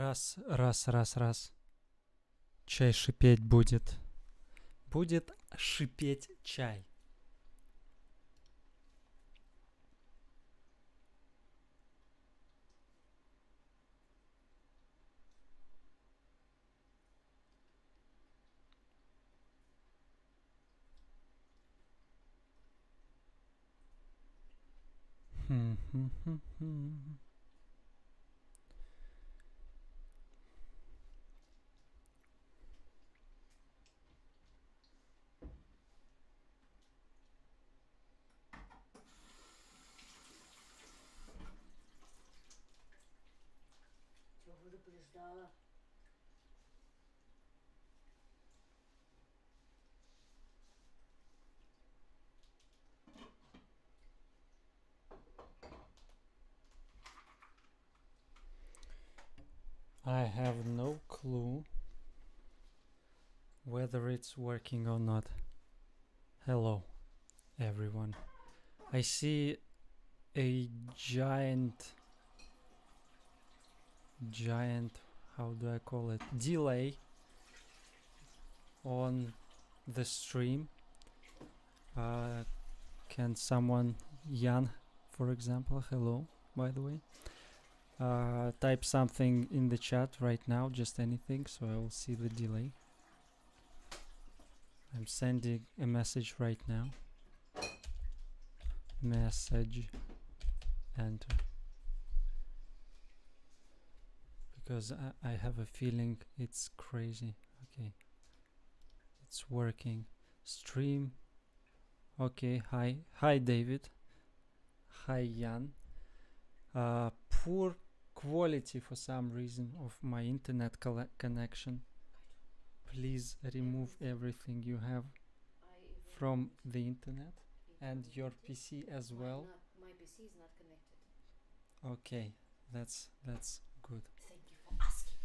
Раз, раз, раз, раз. Чай шипеть будет. Будет шипеть чай. I have no clue whether it's working or not. Hello, everyone. I see a giant, how do I call it, delay on the stream. Can someone, Jan, for example, hello, by the way, type something in the chat right now, just anything, so I will see the delay. I'm sending a message right now. Message, enter. Because I have a feeling it's crazy. Okay, it's working. Stream. Okay, hi David. Hi Jan. Poor quality for some reason of my internet connection. Please remove everything you have from the internet and your PC as well. My PC is not connected. Okay, that's good. Thank you for asking.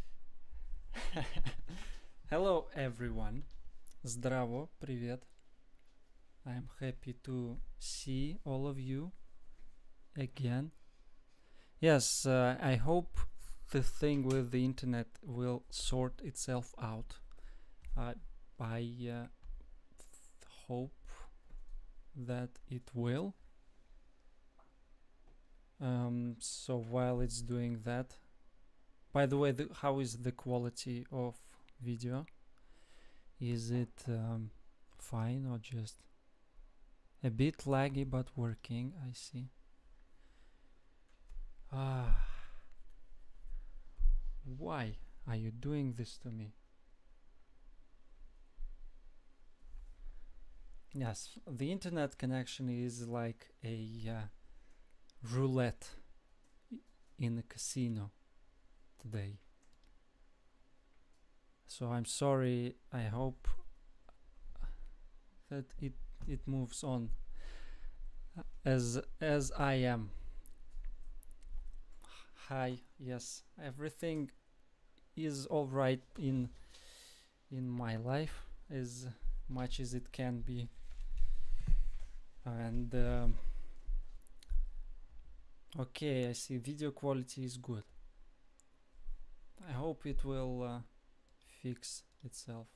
Hello everyone. Zdravo, привет. I'm happy to see all of you again. Yes, I hope the thing with the internet will sort itself out. I hope that it will. So while it's doing that, by the way, how is the quality of video? Is it fine or just a bit laggy but working? I see. Why are you doing this to me? Yes, the internet connection is like a roulette in a casino today. So I'm sorry. I hope that it moves on as I am. Hi, yes, everything is all right in my life, as much as it can be, and okay, I see video quality is good. I hope it will fix itself.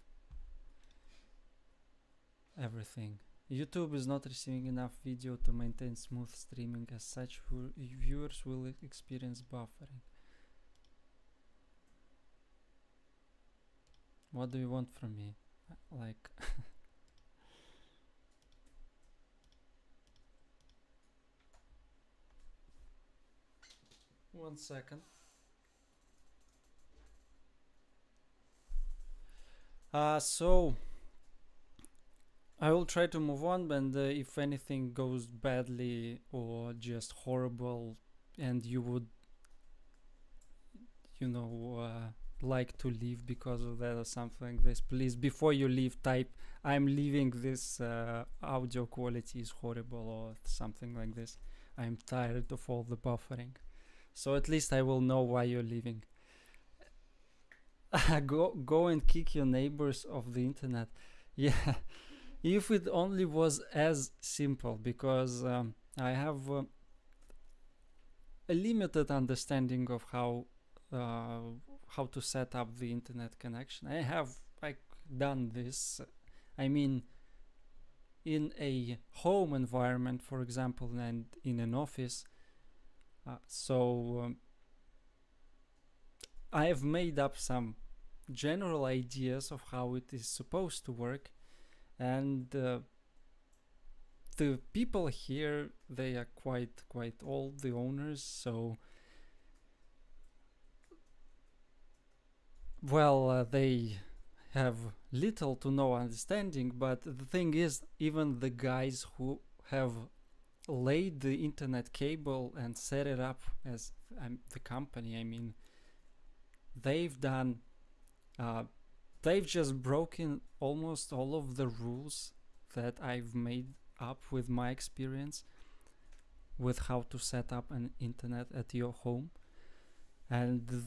Everything. YouTube is not receiving enough video to maintain smooth streaming. As such, viewers will experience buffering. What do you want from me? Like one second. So I will try to move on, and if anything goes badly or just horrible and you would, like to leave because of that or something like this, please, before you leave, type I'm leaving, this audio quality is horrible or something like this. I'm tired of all the buffering. So at least I will know why you're leaving. Go and kick your neighbors off the internet. Yeah. If it only was as simple, because I have a limited understanding of how how to set up the internet connection. I have like done this. I mean, in a home environment, for example, and in an office. I have made up some general ideas of how it is supposed to work, and the people here, they are quite old, the owners, so well, they have little to no understanding. But the thing is, even the guys who have laid the internet cable and set it up as the company, I mean, they've done they've just broken almost all of the rules that I've made up with my experience with how to set up an internet at your home. And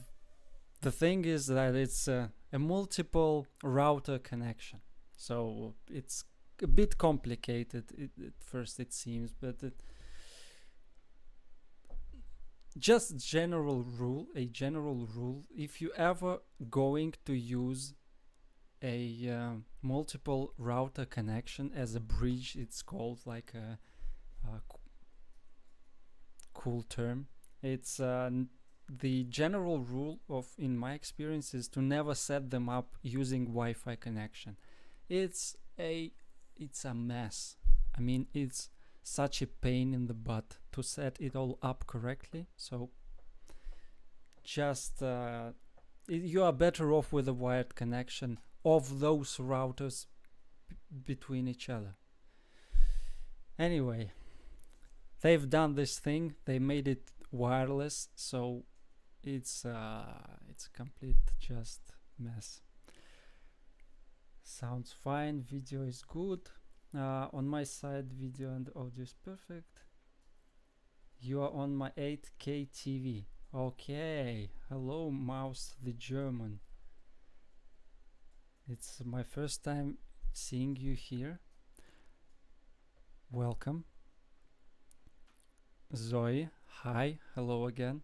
the thing is that it's a multiple router connection, so it's a bit complicated at first, it seems, but just a general rule, if you ever going to use a multiple router connection as a bridge, it's called, like a cool term. It's the general rule of, in my experience, is to never set them up using Wi-Fi connection. It's a mess. I mean, it's such a pain in the butt to set it all up correctly. So just you are better off with a wired connection of those routers between each other. Anyway, they've done this thing. They made it wireless, so it's complete just mess. Sounds fine. Video is good. On my side, video and audio is perfect. You are on my 8K TV. Okay. Hello, Mouse the German. It's my first time seeing you here. Welcome. Zoe, hi. Hello again.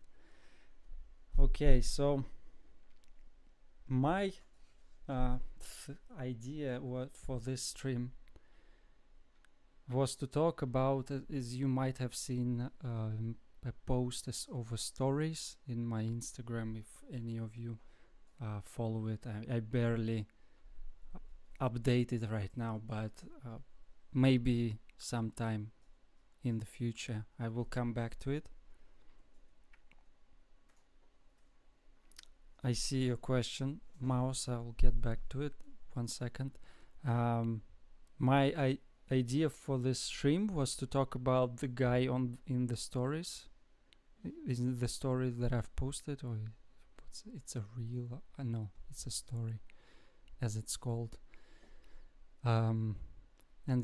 Okay, so my idea for this stream was to talk about, as you might have seen, a post over stories in my Instagram, if any of you follow it. I barely update it right now, but maybe sometime in the future I will come back to it. I see your question, Mouse. I'll get back to it. 1 second. My idea for this stream was to talk about the guy in the stories. Isn't the story that I've posted, or it's a reel? No, it's a story, as it's called. And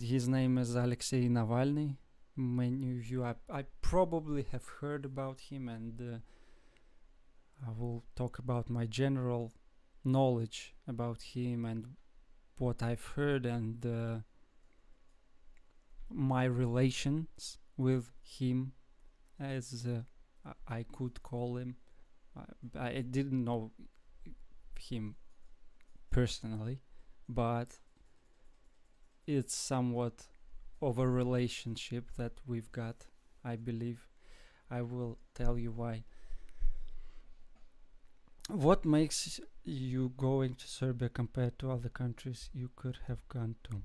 his name is Alexey Navalny. Many of you, I probably have heard about him, and I will talk about my general knowledge about him and what I've heard, and my relations with him, as I could call him. I didn't know him personally, but it's somewhat of a relationship that we've got, I believe. I will tell you why. What makes you going to Serbia compared to other countries you could have gone to?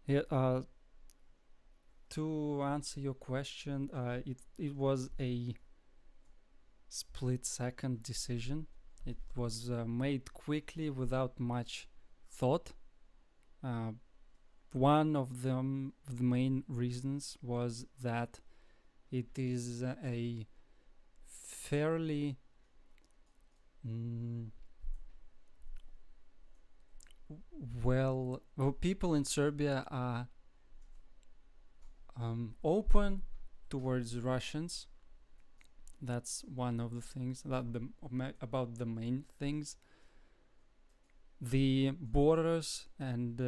Yeah, to answer your question, it was a split-second decision. It was made quickly without much thought. One of the main reasons was that it is a fairly well, people in Serbia are open towards Russians. That's one of the things, about the main things. The borders and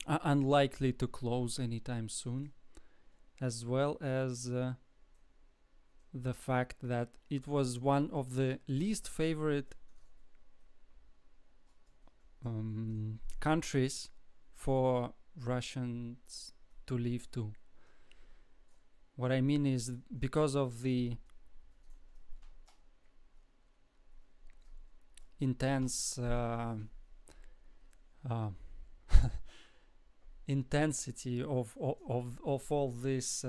are unlikely to close anytime soon, as well as the fact that it was one of the least favorite countries for Russians to live to. What I mean is, because of the intense intensity of all this,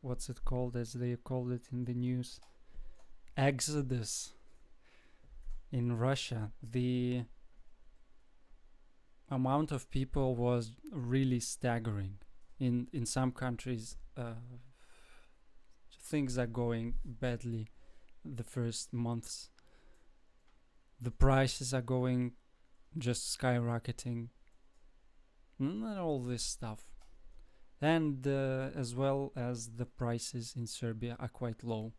what's it called, as they called it in the news, exodus in Russia, the amount of people was really staggering. In some countries, things are going badly the first months. The prices are going just skyrocketing, and all this stuff. And as well as the prices in Serbia are quite low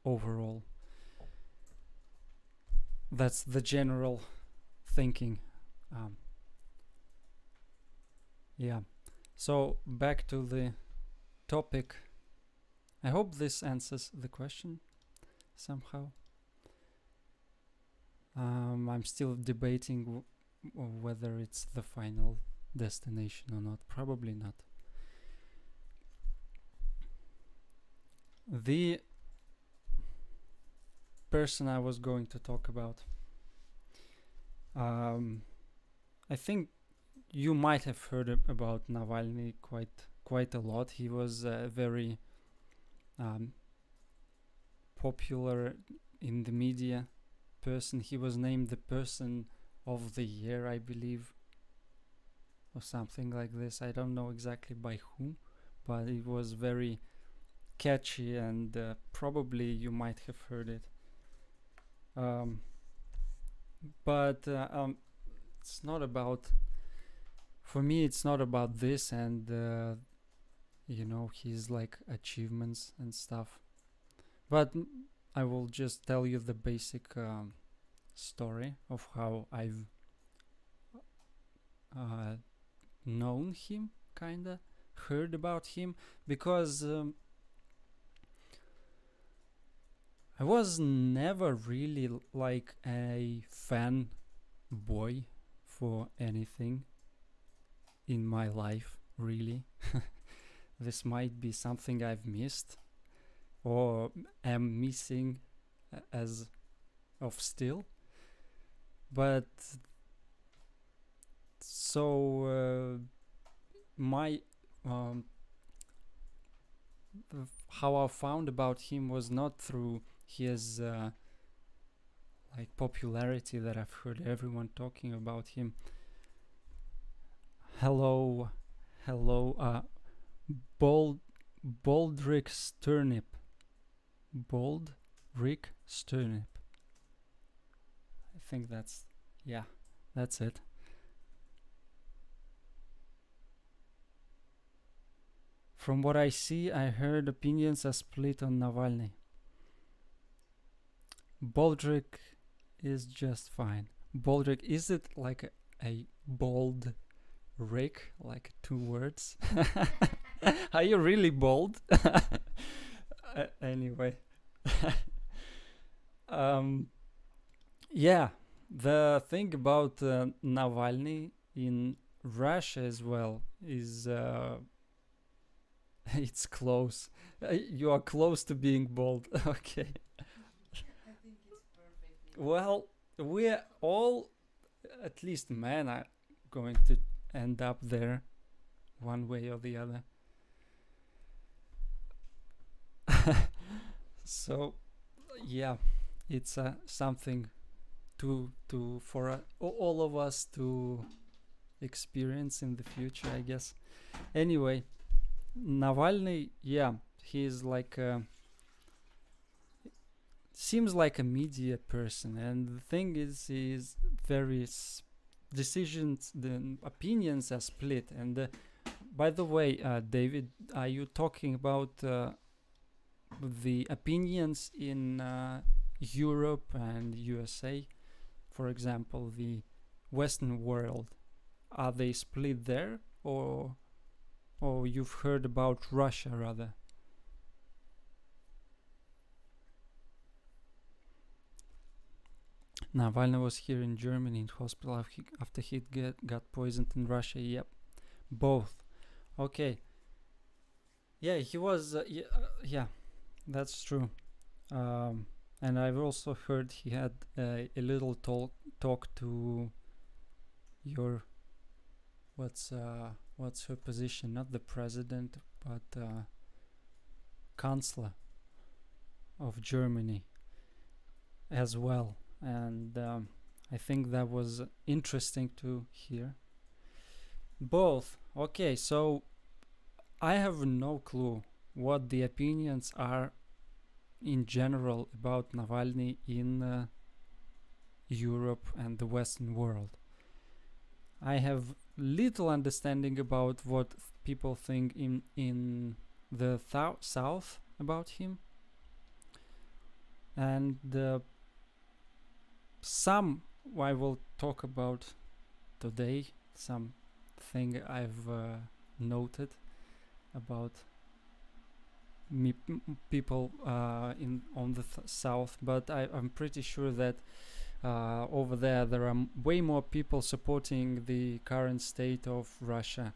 overall. That's the general thinking. Yeah. So back to the topic. I hope this answers the question somehow. I'm still debating whether it's the final destination or not. Probably not. The person I was going to talk about, I think you might have heard about Navalny quite a lot. He was very popular in the media person. He was named the person of the year, I believe, or something like this. I don't know exactly by whom, but it was very catchy, and probably you might have heard it. But it's not about, for me it's not about this and his like achievements and stuff, but I will just tell you the basic story of how I've known him, kinda heard about him, because I was never really like a fan boy for anything in my life, really. This might be something I've missed or am missing as of still, but so my how I found about him was not through his like popularity that I've heard everyone talking about him. Hello, Baldrick Sternip. Baldrick Sternip. I think that's it. From what I see, I heard opinions are split on Navalny. Baldrick is just fine. Baldrick, is it like a bold Rick, like 2 words? Are you really bold? Anyway. Yeah, the thing about Navalny in Russia as well is it's close. You are close to being bold. Okay. I think it's perfect. Well, we're all, at least men, are going to end up there one way or the other. So yeah, it's something for all of us to experience in the future, I guess. Anyway, Navalny, yeah, he's like seems like a media person, and the thing is, he's very decisions, the opinions are split. And by the way, David, are you talking about the opinions in Europe and USA, for example, the Western world? Are they split there, or you've heard about Russia rather? Navalny was here in Germany in hospital after he got poisoned in Russia. Yep, both. Okay. Yeah, he was. Yeah, that's true. And I've also heard he had a little talk to your what's her position? Not the president, but chancellor of Germany as well. And I think that was interesting to hear. Both. Okay, so I have no clue what the opinions are in general about Navalny in Europe and the Western world. I have little understanding about what people think in the south about him, and some I will talk about today. Something I've noted about people in on the south, but I'm pretty sure that over there are way more people supporting the current state of Russia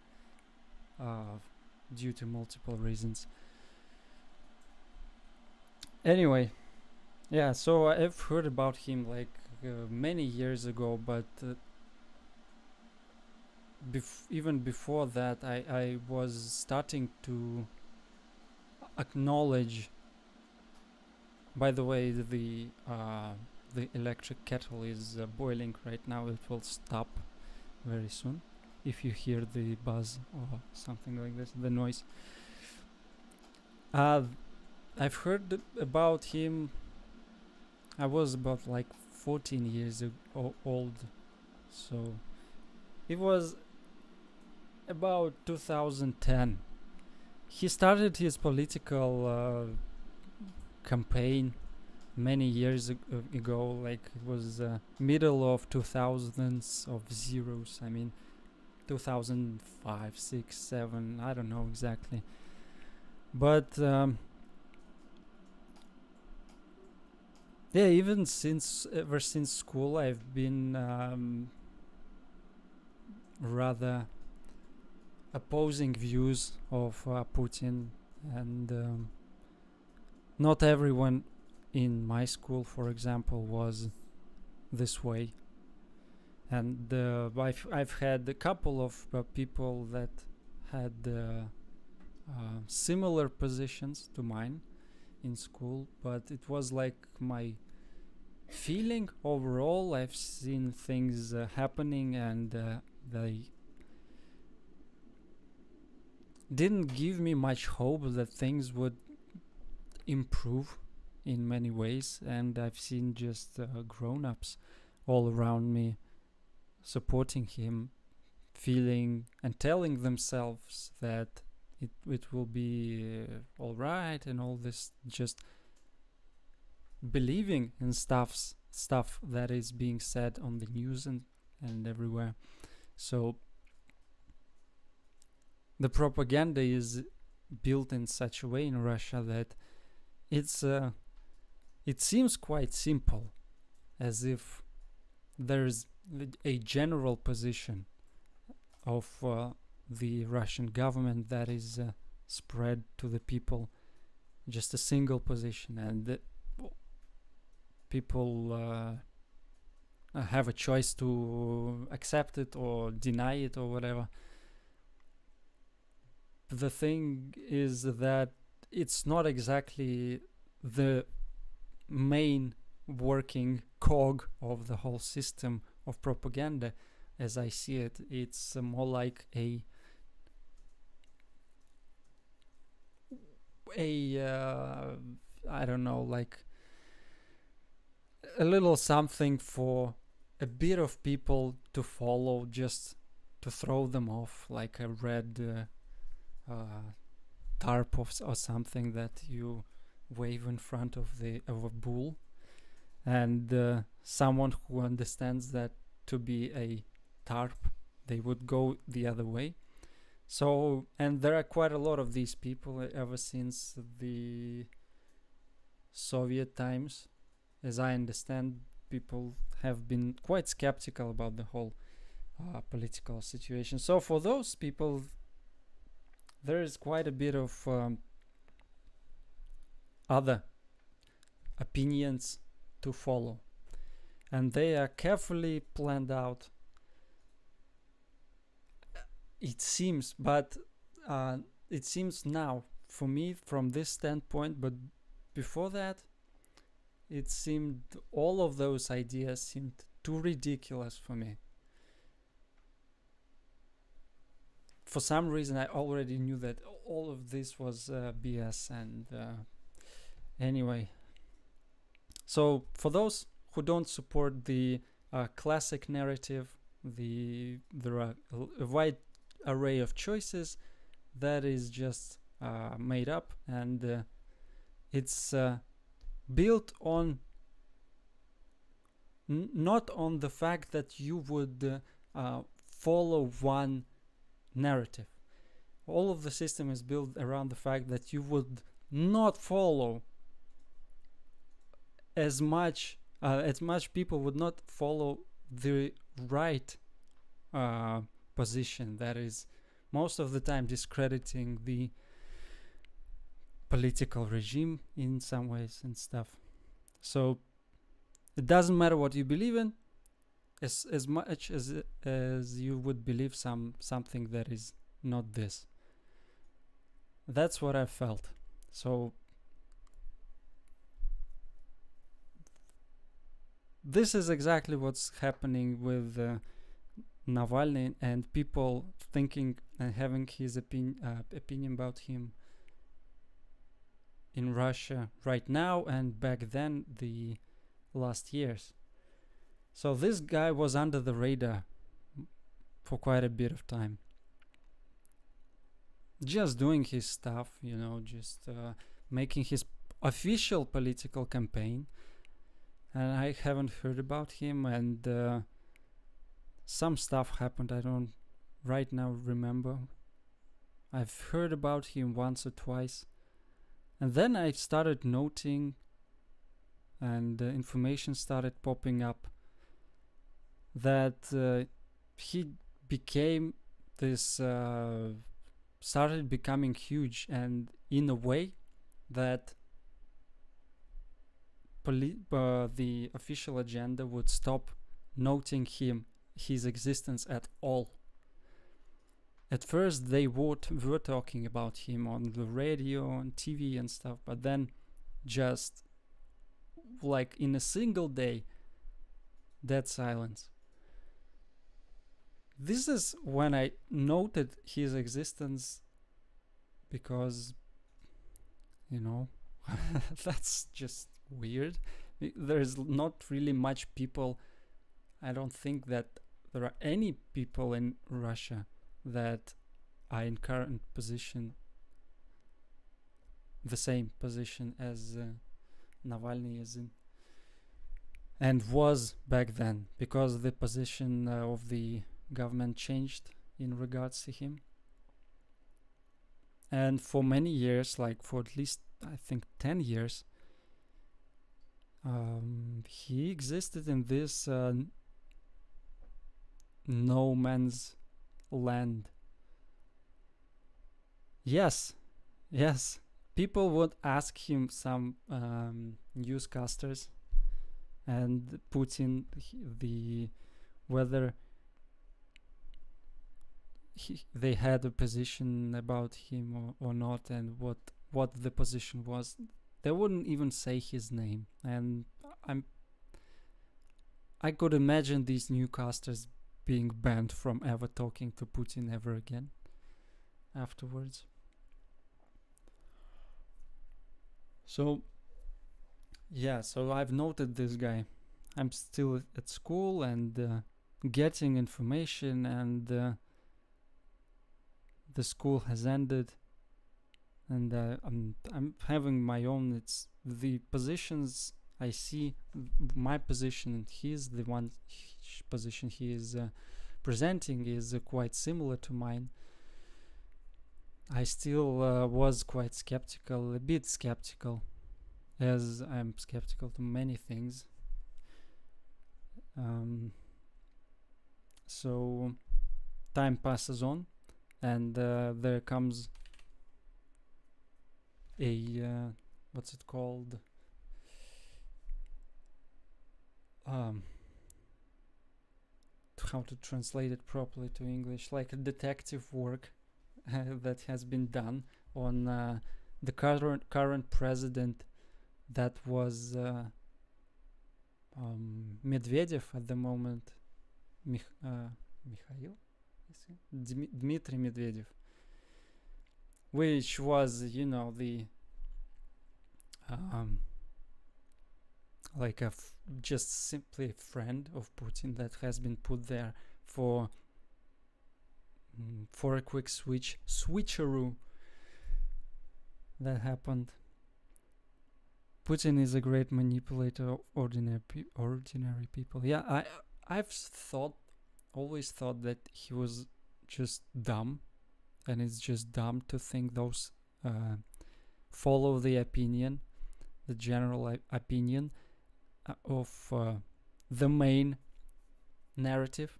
due to multiple reasons. Anyway, yeah, so I've heard about him like many years ago, but even before that, I was starting to acknowledge. By the way, the electric kettle is boiling right now. It will stop very soon if you hear the buzz or something like this, the noise. I've heard about him. I was about like 14 years old, so it was about 2010. He started his political campaign many years ago, like it was middle of 2000s of zeros. I mean 2005, 6, 7, I don't know exactly. But yeah, even ever since school I've been rather opposing views of Putin, and not everyone in my school, for example, was this way. And I've had a couple of people that had similar positions to mine in school, but it was like my feeling overall. I've seen things happening, and they didn't give me much hope that things would improve in many ways. And I've seen just grown-ups all around me supporting him, feeling and telling themselves that it will be all right and all this, just believing in stuff that is being said on the news and everywhere. So the propaganda is built in such a way in Russia that it seems quite simple, as if there's a general position of the Russian government that is spread to the people, just a single position, and people have a choice to accept it or deny it or whatever. The thing is that it's not exactly the main working cog of the whole system of propaganda, as I see it. It's more like a I don't know, like a little something for a bit of people to follow, just to throw them off, like a red tarp or something that you wave in front of a bull, and someone who understands that to be a tarp, they would go the other way. So, and there are quite a lot of these people ever since the Soviet times. As I understand, people have been quite skeptical about the whole political situation. So for those people, there is quite a bit of other opinions to follow, and they are carefully planned out, it seems. But it seems now, for me, from this standpoint, but before that, it seemed all of those ideas seemed too ridiculous for me. For some reason, I already knew that all of this was BS. And anyway, so for those who don't support the classic narrative, there are a wide array of choices that is just made up, and it's built on not on the fact that you would follow one narrative. All of the system is built around the fact that you would not follow as much people would not follow the right position, that is most of the time discrediting the political regime in some ways and stuff. So it doesn't matter what you believe in, as much as you would believe something that is not this. That's what I felt. So this is exactly what's happening with Navalny, and people thinking and having his opinion about him in Russia right now and back then, the last years. So this guy was under the radar for quite a bit of time, just doing his stuff, just making his official political campaign. And I haven't heard about him, and some stuff happened. I don't right now remember. I've heard about him once or twice, and then I started noting, and information started popping up that he became this, started becoming huge, and in a way that the official agenda would stop noting his existence at all. At first they were talking about him on the radio, on TV and stuff, but then just like in a single day, dead silence. This is when I noted his existence, because that's just weird. There's not really much people. I don't think that there are any people in Russia that are in current position, the same position as Navalny is in and was back then, because the position of the government changed in regards to him. And for many years, like for at least I think 10 years, he existed in this no man's land. Yes, people would ask him, some newscasters and Putin, whether they had a position about him or not, and what the position was. They wouldn't even say his name, and I could imagine these newscasters being banned from ever talking to Putin ever again afterwards. So I've noted this guy. I'm still at school and getting information, and the school has ended, and I'm having my own. It's the positions I see. My position and the one position he is presenting is quite similar to mine. I still was quite skeptical, a bit skeptical, as I'm skeptical to many things. Um, so time passes on, and there comes a what's it called? Um, how to translate it properly to English? Like a detective work that has been done on the current president, that was Medvedev at the moment. Mikhail? Dmitry Medvedev, which was, the like just simply a friend of Putin that has been put there for a quick switcheroo that happened. Putin is a great manipulator of ordinary people. Yeah, I've always thought that he was just dumb, and it's just dumb to think those follow the general opinion of the main narrative.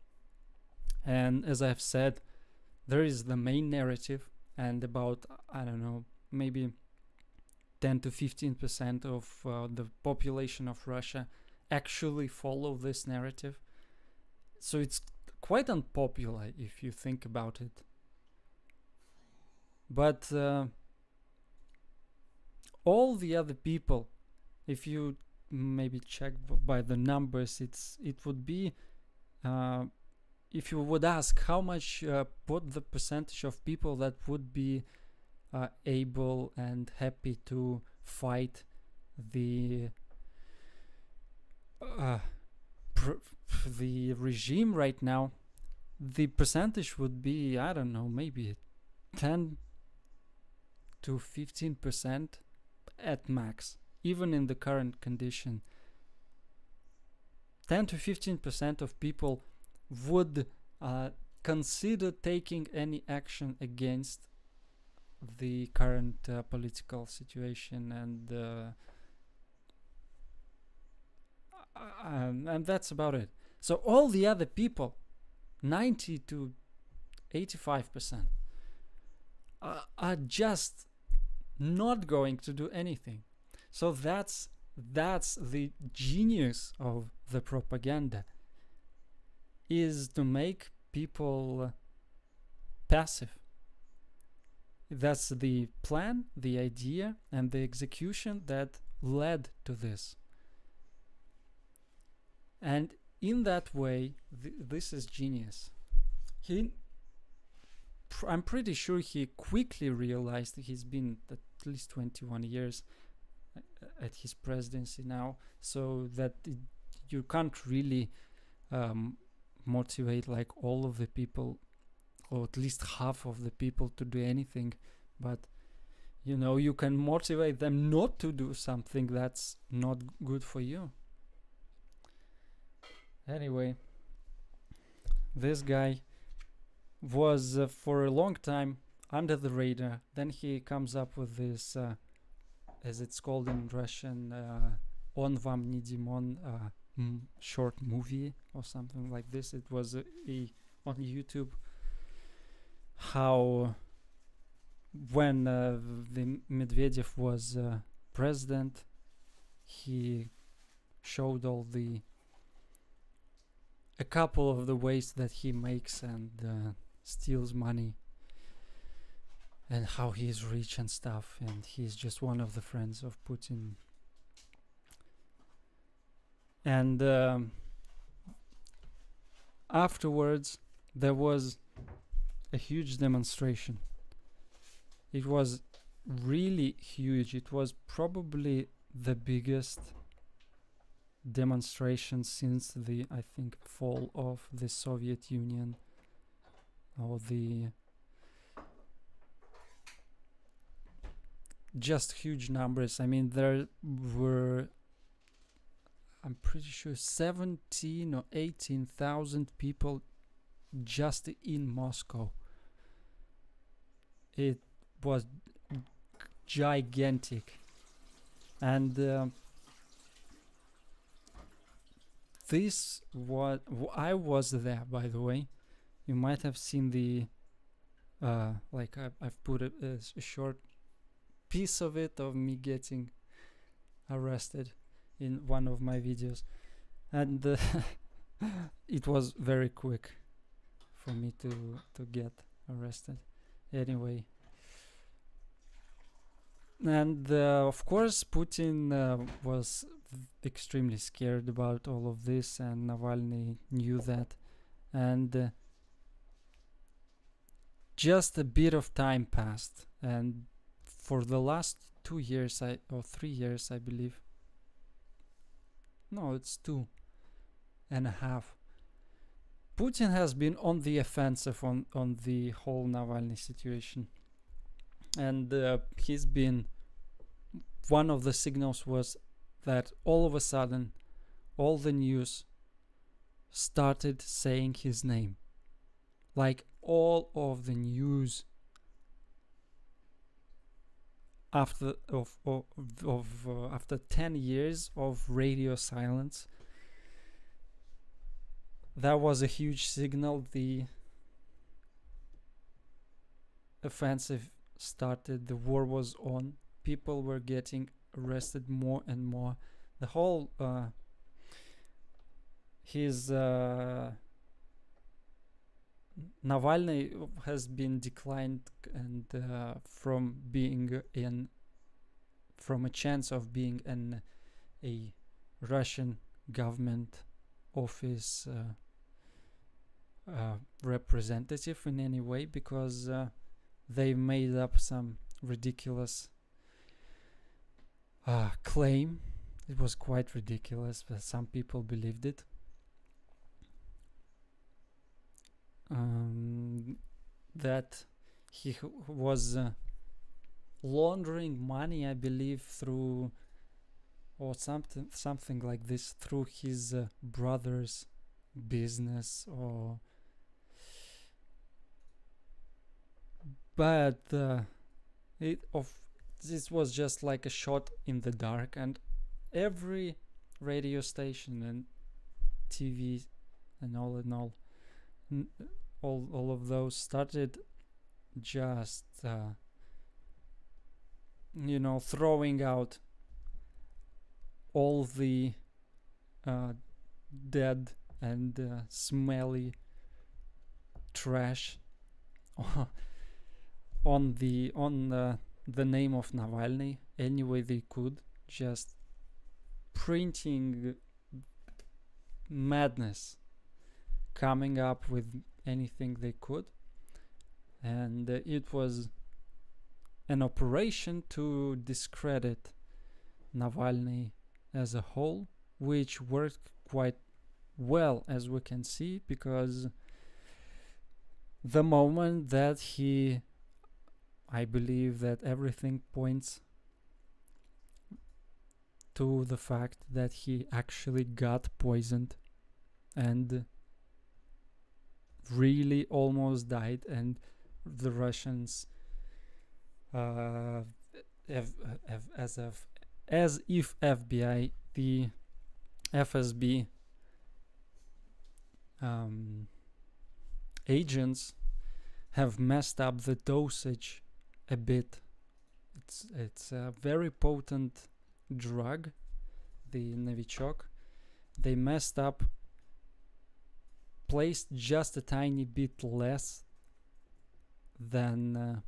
And as I've said, there is the main narrative, and about, I don't know, maybe 10 to 15% of the population of Russia actually follow this narrative. So it's quite unpopular if you think about it. But all the other people, if you maybe check by the numbers, it would be, if you would ask how much, what the percentage of people that would be able and happy to fight the the regime right now, the percentage would be, I don't know, maybe 10 to 15% at max, even in the current condition. 10 to 15% of people would consider taking any action against the current political situation, and that's about it. So all the other people, 90 to 85%, are just not going to do anything. So that's the genius of the propaganda, is to make people passive. That's the plan, the idea, and the execution that led to this. And in that way, this is genius. I'm pretty sure he quickly realized, he's been at least 21 years at his presidency now, so that you can't really motivate like all of the people, or at least half of the people, to do anything. But you can motivate them not to do something that's not good for you. Anyway, this guy was for a long time under the radar. Then he comes up with this, as it's called in Russian, "On vam ne Dimon," short movie or something like this. It was on YouTube. How when the Medvedev was president, he showed a couple of the ways that he makes and steals money, and how he's rich and stuff, and he's just one of the friends of Putin. And afterwards, there was a huge demonstration. It was really huge. It was probably the biggest demonstration since the, I think, fall of the Soviet Union, or the just huge numbers. I mean, there were, I'm pretty sure, 17 or 18,000 people just in Moscow. It was gigantic. And this was I was there, by the way. You might have seen the like I've put a short piece of it of me getting arrested in one of my videos, and it was very quick for me to get arrested. Anyway, and of course Putin was extremely scared about all of this, and Navalny knew that, and just a bit of time passed, and for the last 2 years or 3 years, I believe, no, it's 2.5, Putin has been on the offensive on the whole Navalny situation, and he's been, one of the signals was that all of a sudden all the news started saying his name, like all of the news after after 10 years of radio silence. That was a huge signal. The offensive started, the war was on, people were getting arrested more and more. The whole Navalny has been declined, and from a chance of being in a Russian government office representative in any way, because they made up some ridiculous claim. It was quite ridiculous, but some people believed it. That he was laundering money, I believe, through, or something like this, through his brother's business, or but this was just like a shot in the dark, and every radio station and TV and all in all, all of those started just throwing out all the dead and smelly trash on the name of Navalny any way they could, just printing madness, coming up with anything they could, and it was an operation to discredit Navalny as a whole, which worked quite well, as we can see, because the moment that I believe that everything points to the fact that he actually got poisoned and really almost died, and the Russians as if FBI, the FSB agents have messed up the dosage a bit. It's a very potent drug, the Novichok. They messed up, placed just a tiny bit less than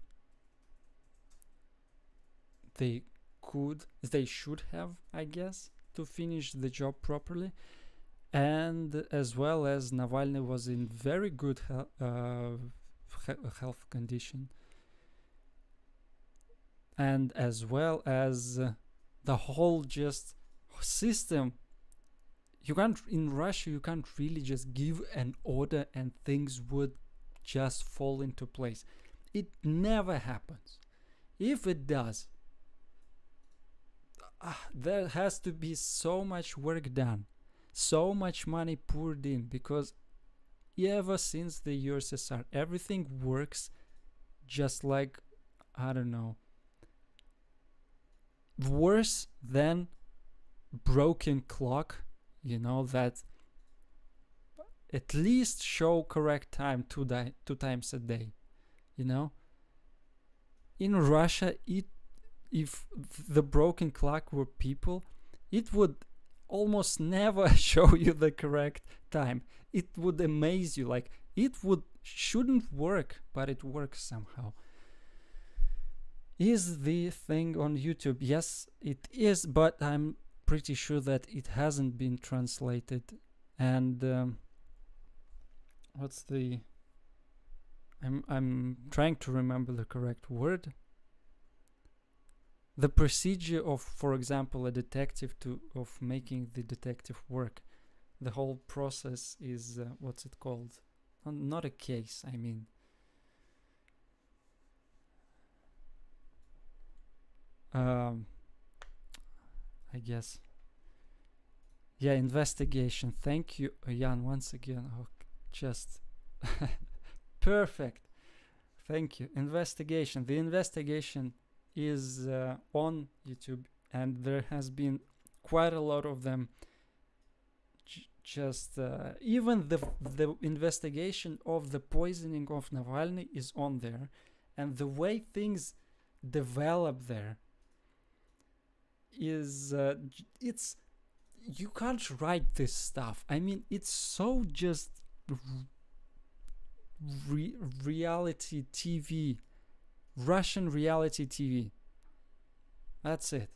they should have, I guess, to finish the job properly. And as well as Navalny was in very good health condition, and as well as the whole just system. In Russia you can't really just give an order and things would just fall into place. It never happens. If it does, there has to be so much work done, so much money poured in, because ever since the USSR everything works just like, I don't know, worse than broken clock, that at least show correct time two times a day, you know. In Russia, if the broken clock were people, it would almost never show you the correct time. It would amaze you, like it shouldn't work, but it works somehow. Is the thing on YouTube? Yes, it is, but I'm pretty sure that it hasn't been translated. And what's the? I'm trying to remember the correct word. The procedure of, for example, a detective of making the detective work, the whole process is what's it called? Not a case, I mean. I guess. Yeah, investigation. Thank you, Jan, once again. Oh, just perfect. Thank you. Investigation. The investigation is on YouTube, and there has been quite a lot of them. Just even the investigation of the poisoning of Navalny is on there, and the way things develop there is it's, you can't write this stuff. I mean, it's so just reality TV, Russian reality TV. That's it.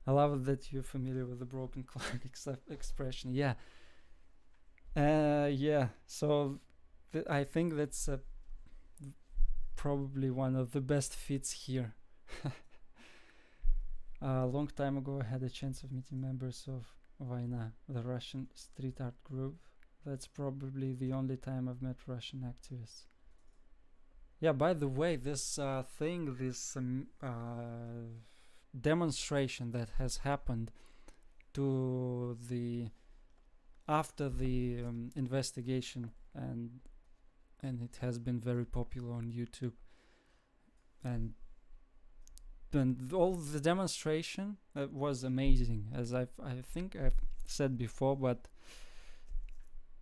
I love that you're familiar with the broken clock expression. Yeah. Yeah. So I think that's probably one of the best fits here. A long time ago, I had a chance of meeting members of Vaina, the Russian street art group. That's probably the only time I've met Russian activists. Yeah, by the way, this thing, this demonstration that has happened to the after the investigation, and it has been very popular on YouTube, and all the demonstration was amazing, as I think I've said before, but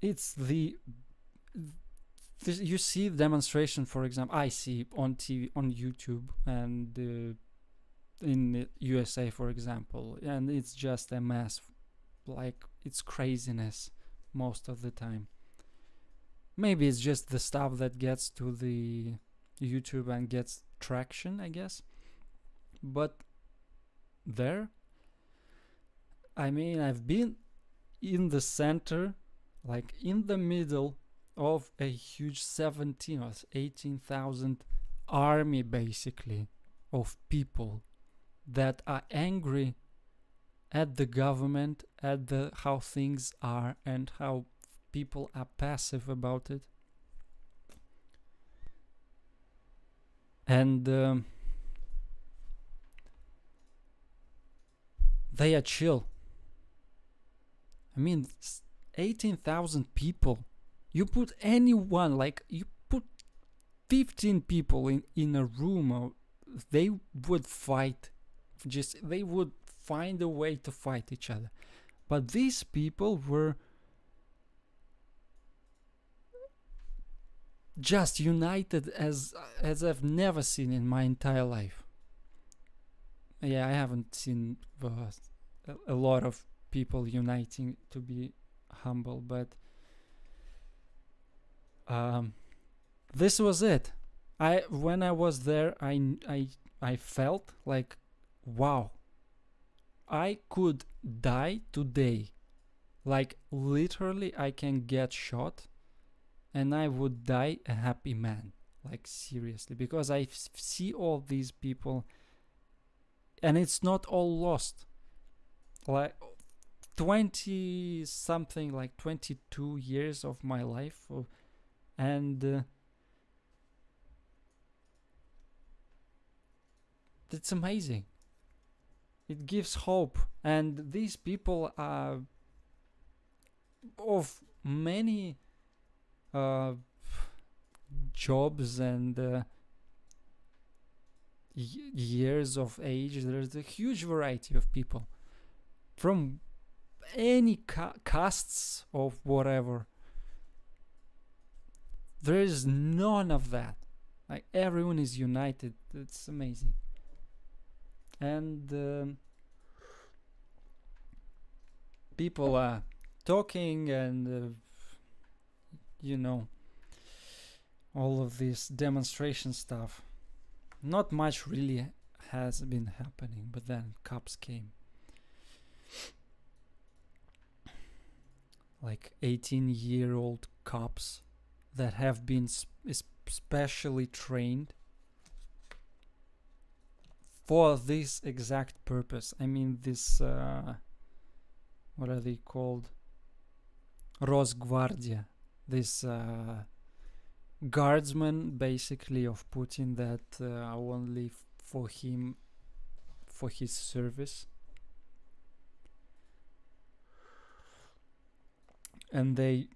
it's you see the demonstration, for example, I see on TV, on YouTube, and in the USA, for example, and it's just a mess, like it's craziness most of the time. Maybe it's just the stuff that gets to the YouTube and gets traction, I guess. But there, I mean, I've been in the center, like in the middle of a huge 17 or 18,000 army, basically, of people that are angry at the government, at the how things are, and how people are passive about it. And they are chill. I mean, 18,000 people. You put anyone, like you put 15 people in a room, or they would fight. They would find a way to fight each other. But these people were just united as I've never seen in my entire life. Yeah, I haven't seen a lot of people uniting, to be humble, but this was it. When I was there, I felt like, wow, I could die today. Like literally, I can get shot and I would die a happy man. Like seriously, because I see all these people, and it's not all lost. Like 20 something, like 22 years of my life, and it's amazing. It gives hope, and these people are of many jobs and years of age. There's a huge variety of people from any castes of whatever. There is none of that. Like everyone is united. It's amazing. And people are talking, and you know, all of this demonstration stuff. Not much really has been happening, but then cops came. Like 18-year-old cops that have been specially trained for this exact purpose. I mean, this what are they called? Rosgvardia. This guardsmen, basically, of Putin that are only for him, for his service. And they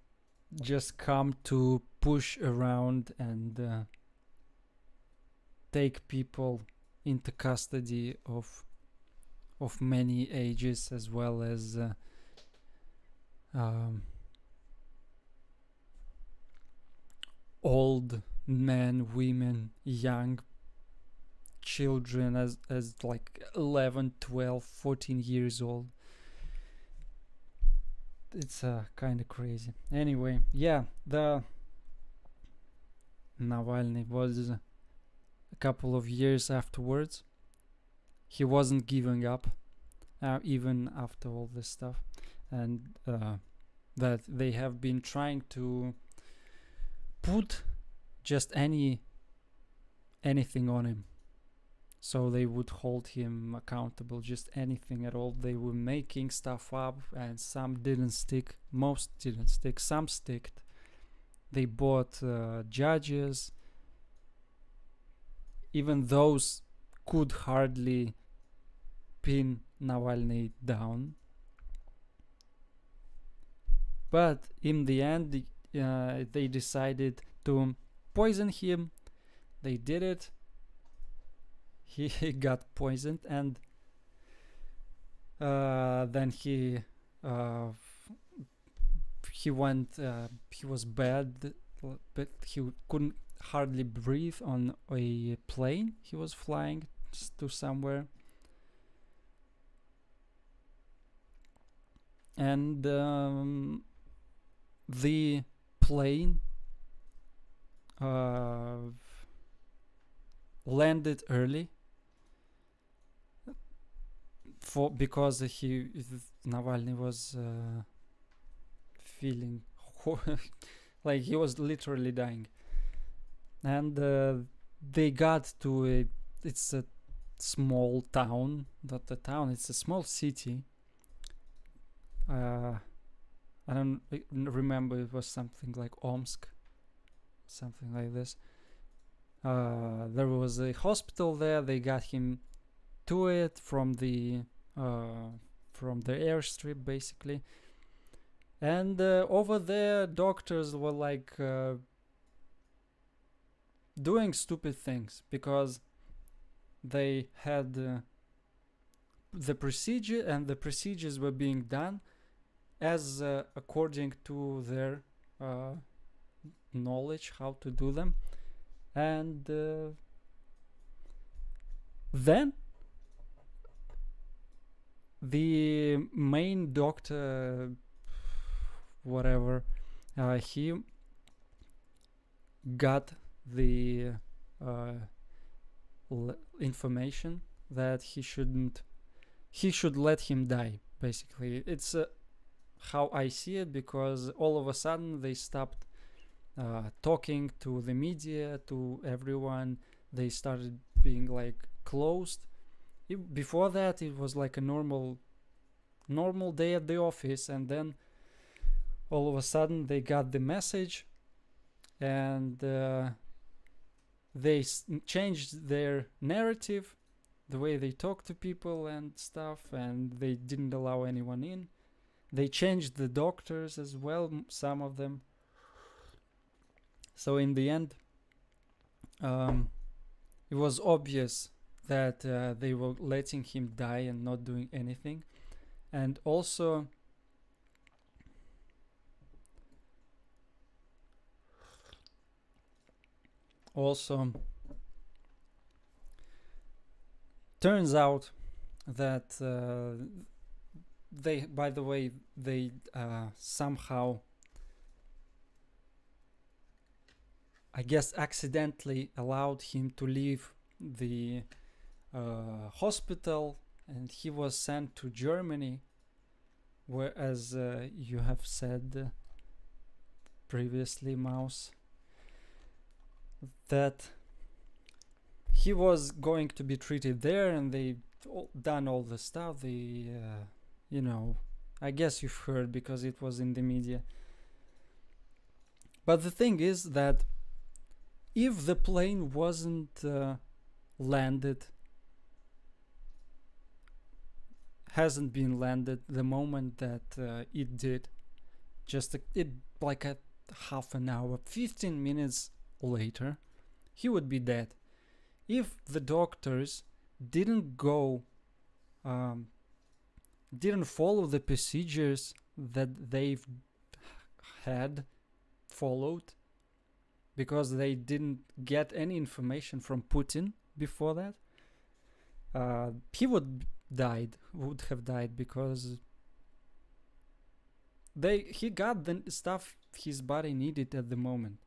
just come to push around and take people into custody of many ages, as well as old men, women, young children, as like 11, 12, 14 years old. It's kind of crazy. Anyway, yeah, the Navalny was a couple of years afterwards. He wasn't giving up, even after all this stuff, and that they have been trying to put just anything on him, so they would hold him accountable. Just anything at all. They were making stuff up, and some didn't stick. Most didn't stick. Some sticked. They bought judges. Even those could hardly pin Navalny down. But in the end, they decided to poison him. They did it. He got poisoned, and then he went. He was bad, but he couldn't hardly breathe on a plane. He was flying to somewhere, and the plane landed early because Navalny was feeling like he was literally dying, and they got to it's a small town, not a town, it's a small city. I don't remember, it was something like Omsk, something like this. There was a hospital there. They got him to it from the airstrip, basically. And over there, doctors were like doing stupid things, because they had the procedure, and the procedures were being done as according to their knowledge how to do them. And then the main doctor, whatever, he got the information that he should let him die, basically. It's how I see it, because all of a sudden they stopped talking to the media, to everyone. They started being like closed. Before that, it was like a normal day at the office, and then all of a sudden they got the message, and they changed their narrative, the way they talk to people and stuff, and they didn't allow anyone in. They changed the doctors as well, some of them. So in the end, it was obvious that they were letting him die and not doing anything. And also turns out that they, by the way, they somehow, I guess, accidentally allowed him to leave the hospital, and he was sent to Germany, whereas you have said previously, Mouse, that he was going to be treated there, and they done all the stuff. They, I guess you've heard because it was in the media. But the thing is that if the plane wasn't hasn't been landed the moment that it did, just like a half an hour, 15 minutes later, he would be dead. If the doctors didn't follow the procedures that they've had followed, because they didn't get any information from Putin before that, he would have died, because he got the stuff his body needed at the moment.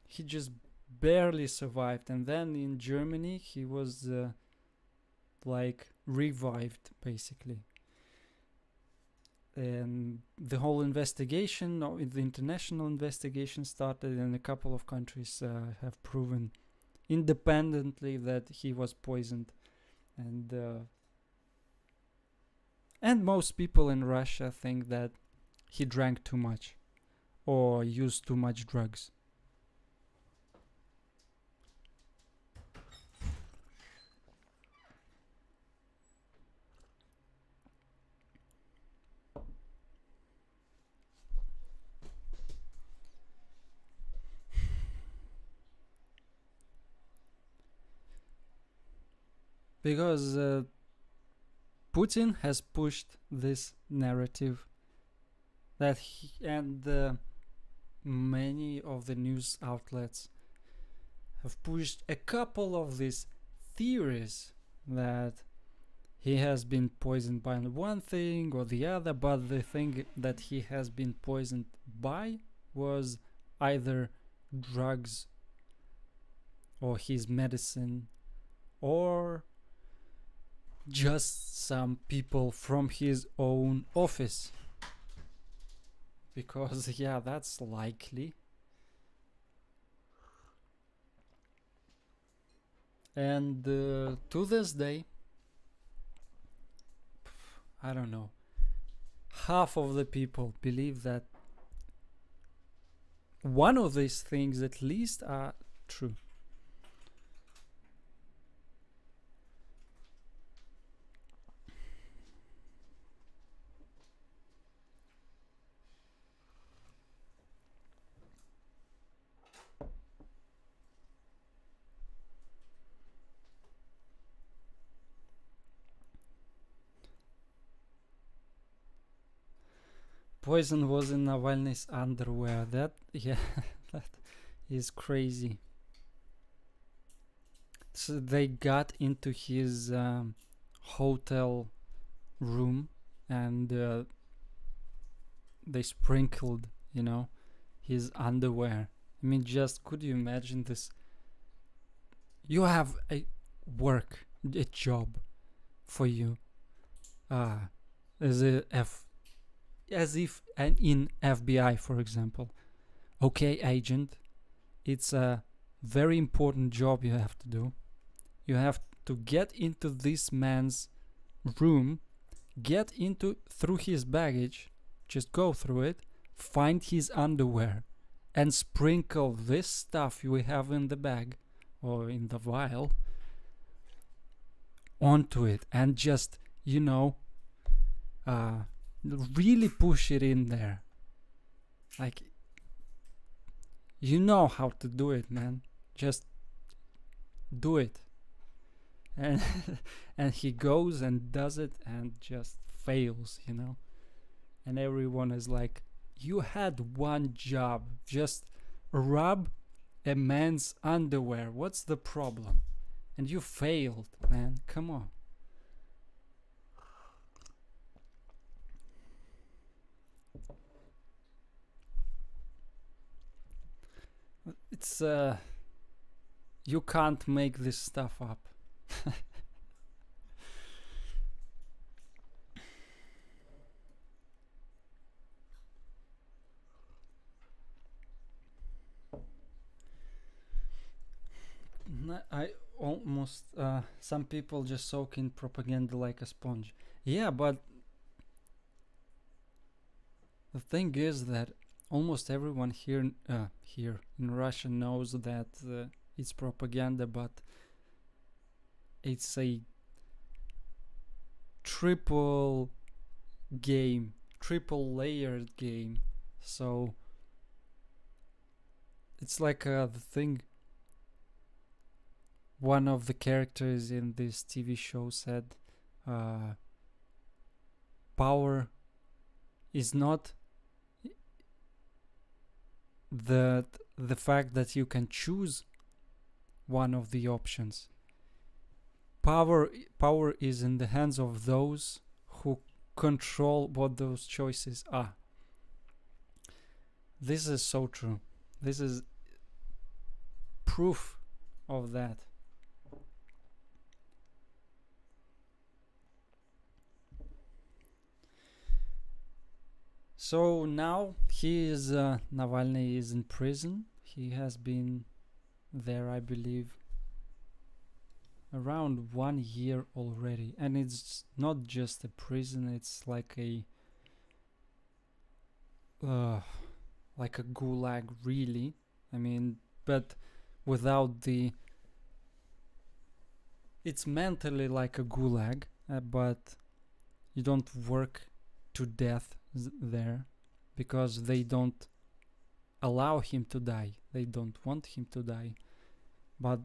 He just barely survived, and then in Germany he was revived, basically. And the whole investigation, the international investigation, started, and a couple of countries have proven independently that he was poisoned, and most people in Russia think that he drank too much or used too much drugs. Because Putin has pushed this narrative that many of the news outlets have pushed a couple of these theories that he has been poisoned by one thing or the other, but the thing that he has been poisoned by was either drugs or his medicine, or just some people from his own office. Because, yeah, that's likely. And to this day, I don't know, half of the people believe that one of these things at least are true. Poison was in Navalny's underwear. That is crazy. So they got into his hotel room, and they sprinkled, his underwear. I mean, just could you imagine this? You have a job for you, as if in FBI, for example. Okay, agent, it's a very important job you have to do. You have to get into this man's room, through his baggage, just go through it, find his underwear, and sprinkle this stuff you have in the bag or in the vial onto it, and just, really push it in there. Like, you know how to do it, man. Just do it. and and he goes and does it and just fails, you know. And everyone is like, you had one job, just rub a man's underwear. What's the problem? And you failed, man. Come on. It's you can't make this stuff up. I almost some people just soak in propaganda like a sponge. Yeah, but the thing is that almost everyone here in Russia knows that it's propaganda, but it's a triple game, triple layered game. So it's like the thing one of the characters in this TV show said, power is not the fact that you can choose one of the options. Power is in the hands of those who control what those choices are. This is so true. This is proof of that. So now Navalny is in prison. He has been there, I believe, around 1 year already, and it's not just a prison. It's like a gulag, really. I mean, but without the. It's mentally like a gulag, but you don't work to death there because they don't allow him to die. They don't want him to die. But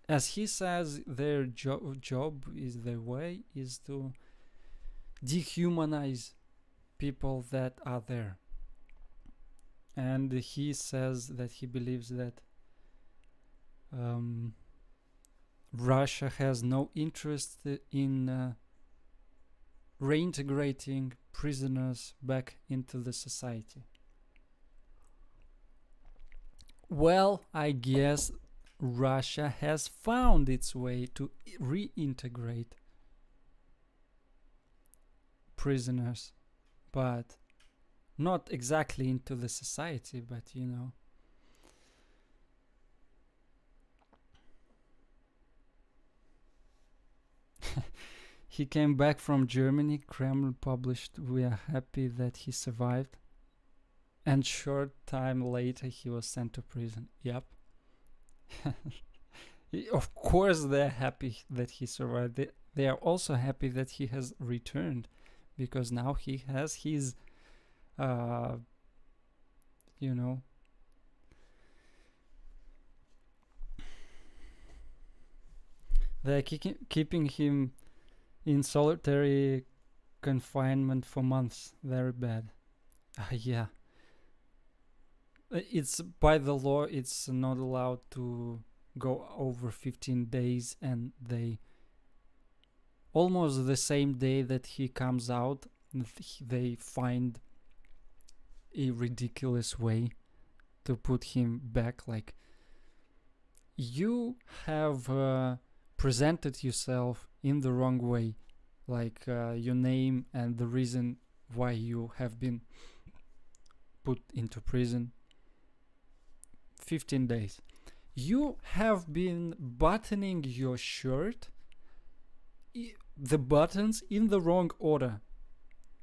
as he says, their job is their way is to dehumanize people that are there. And he says that he believes that Russia has no interest in reintegrating prisoners back into the society. Well, I guess Russia has found its way to reintegrate prisoners, but not exactly into the society, but you know. He came back from Germany. Kremlin published, "We are happy that he survived." And short time later, he was sent to prison. Yep. Of course, they're happy that he survived. They are also happy that he has returned, because now he has his, you know, they're keeping him in solitary confinement for months. Very bad. Yeah. It's by the law, it's not allowed to go over 15 days, and they almost the same day that he comes out, they find a ridiculous way to put him back. Like, you have presented yourself in the wrong way, like your name and the reason why you have been put into prison. 15 days. You have been buttoning your shirt, the buttons in the wrong order.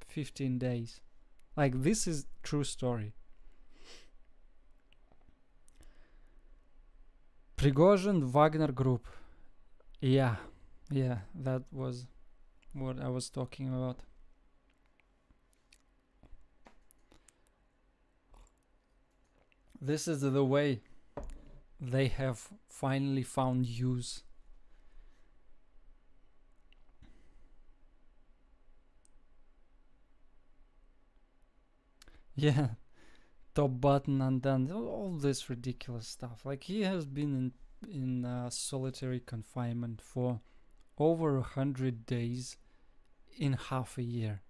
15 days. Like, this is true story. Prigozhin Wagner Group. Yeah, that was what I was talking about. This is the way they have finally found use Yeah, top button undone, all this ridiculous stuff. Like, he has been in solitary confinement for over 100 days in half a year.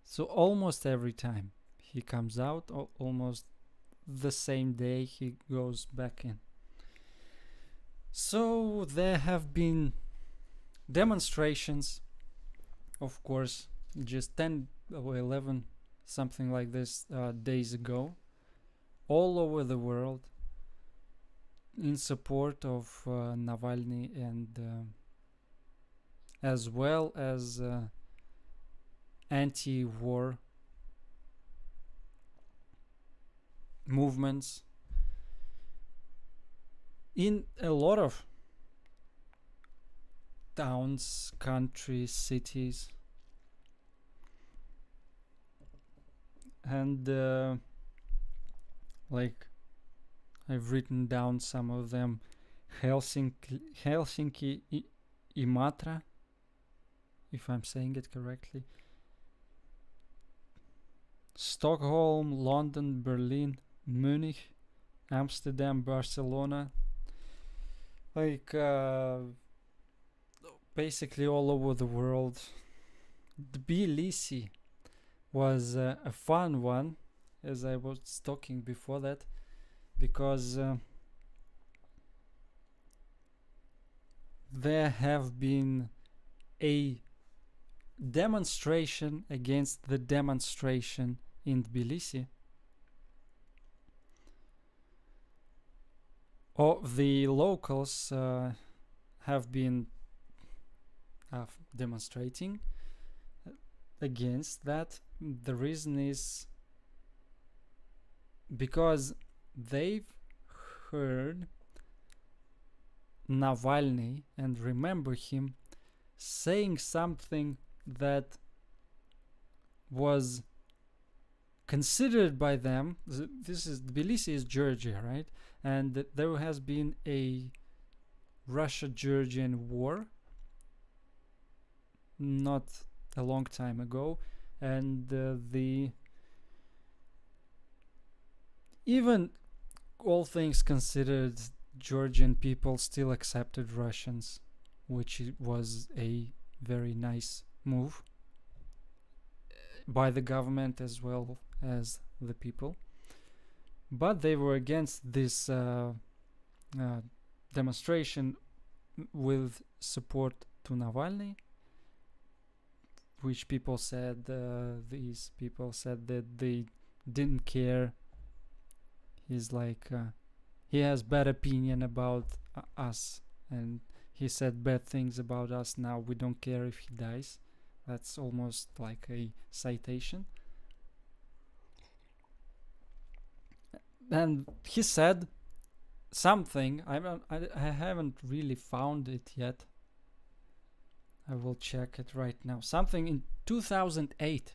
So almost every time he comes out, almost the same day he goes back in. So there have been demonstrations, of course, just 10 or 11, something like this, days ago, all over the world, in support of Navalny, and as well as anti-war movements in a lot of towns, countries, cities. And like, I've written down some of them: Helsinki, Imatra, if I'm saying it correctly, Stockholm, London, Berlin, Munich, Amsterdam, Barcelona, like basically all over the world. Tbilisi was a fun one, as I was talking before that, because there have been a demonstration against the demonstration in Tbilisi. The locals have been demonstrating against that. The reason is because they've heard Navalny and remember him saying something that was considered by them. This is Tbilisi, is Georgia, right? And there has been a Russia-Georgian war not a long time ago, and the even all things considered, Georgian people still accepted Russians, which was a very nice move by the government as well as the people. But they were against this demonstration with support to Navalny, which people said, these people said that they didn't care. He's like, he has bad opinion about us, and he said bad things about us. Now we don't care if he dies. That's almost like a citation. And he said something. I haven't really found it yet. I will check it right now. Something in 2008.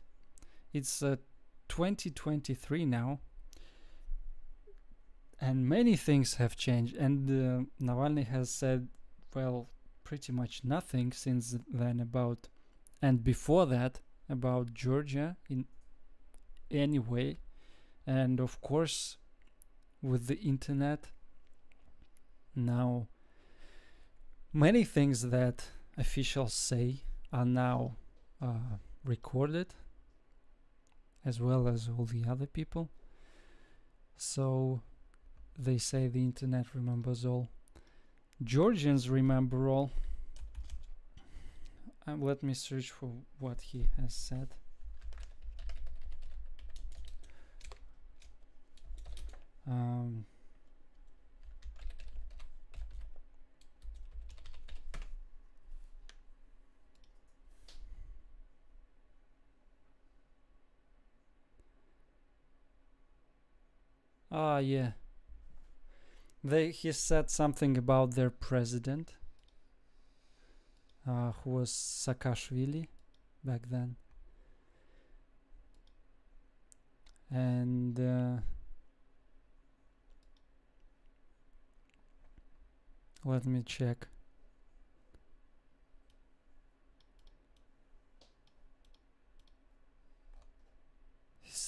It's 2023 now. And many things have changed. And Navalny has said, well, pretty much nothing since then about, and before that, about Georgia in any way. And of course, with the internet, now many things that officials say are now recorded, as well as all the other people. So they say the internet remembers all. Georgians remember all. Let me search for what he has said. Yeah. He said something about their president, who was Saakashvili back then. And let me check.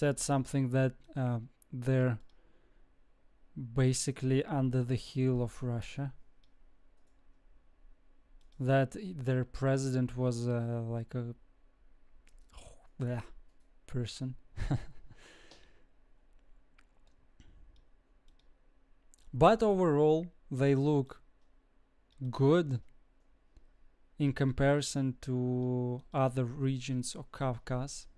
said something that they're basically under the heel of Russia. That their president was like a bleh person. But overall, they look good in comparison to other regions of Caucasus.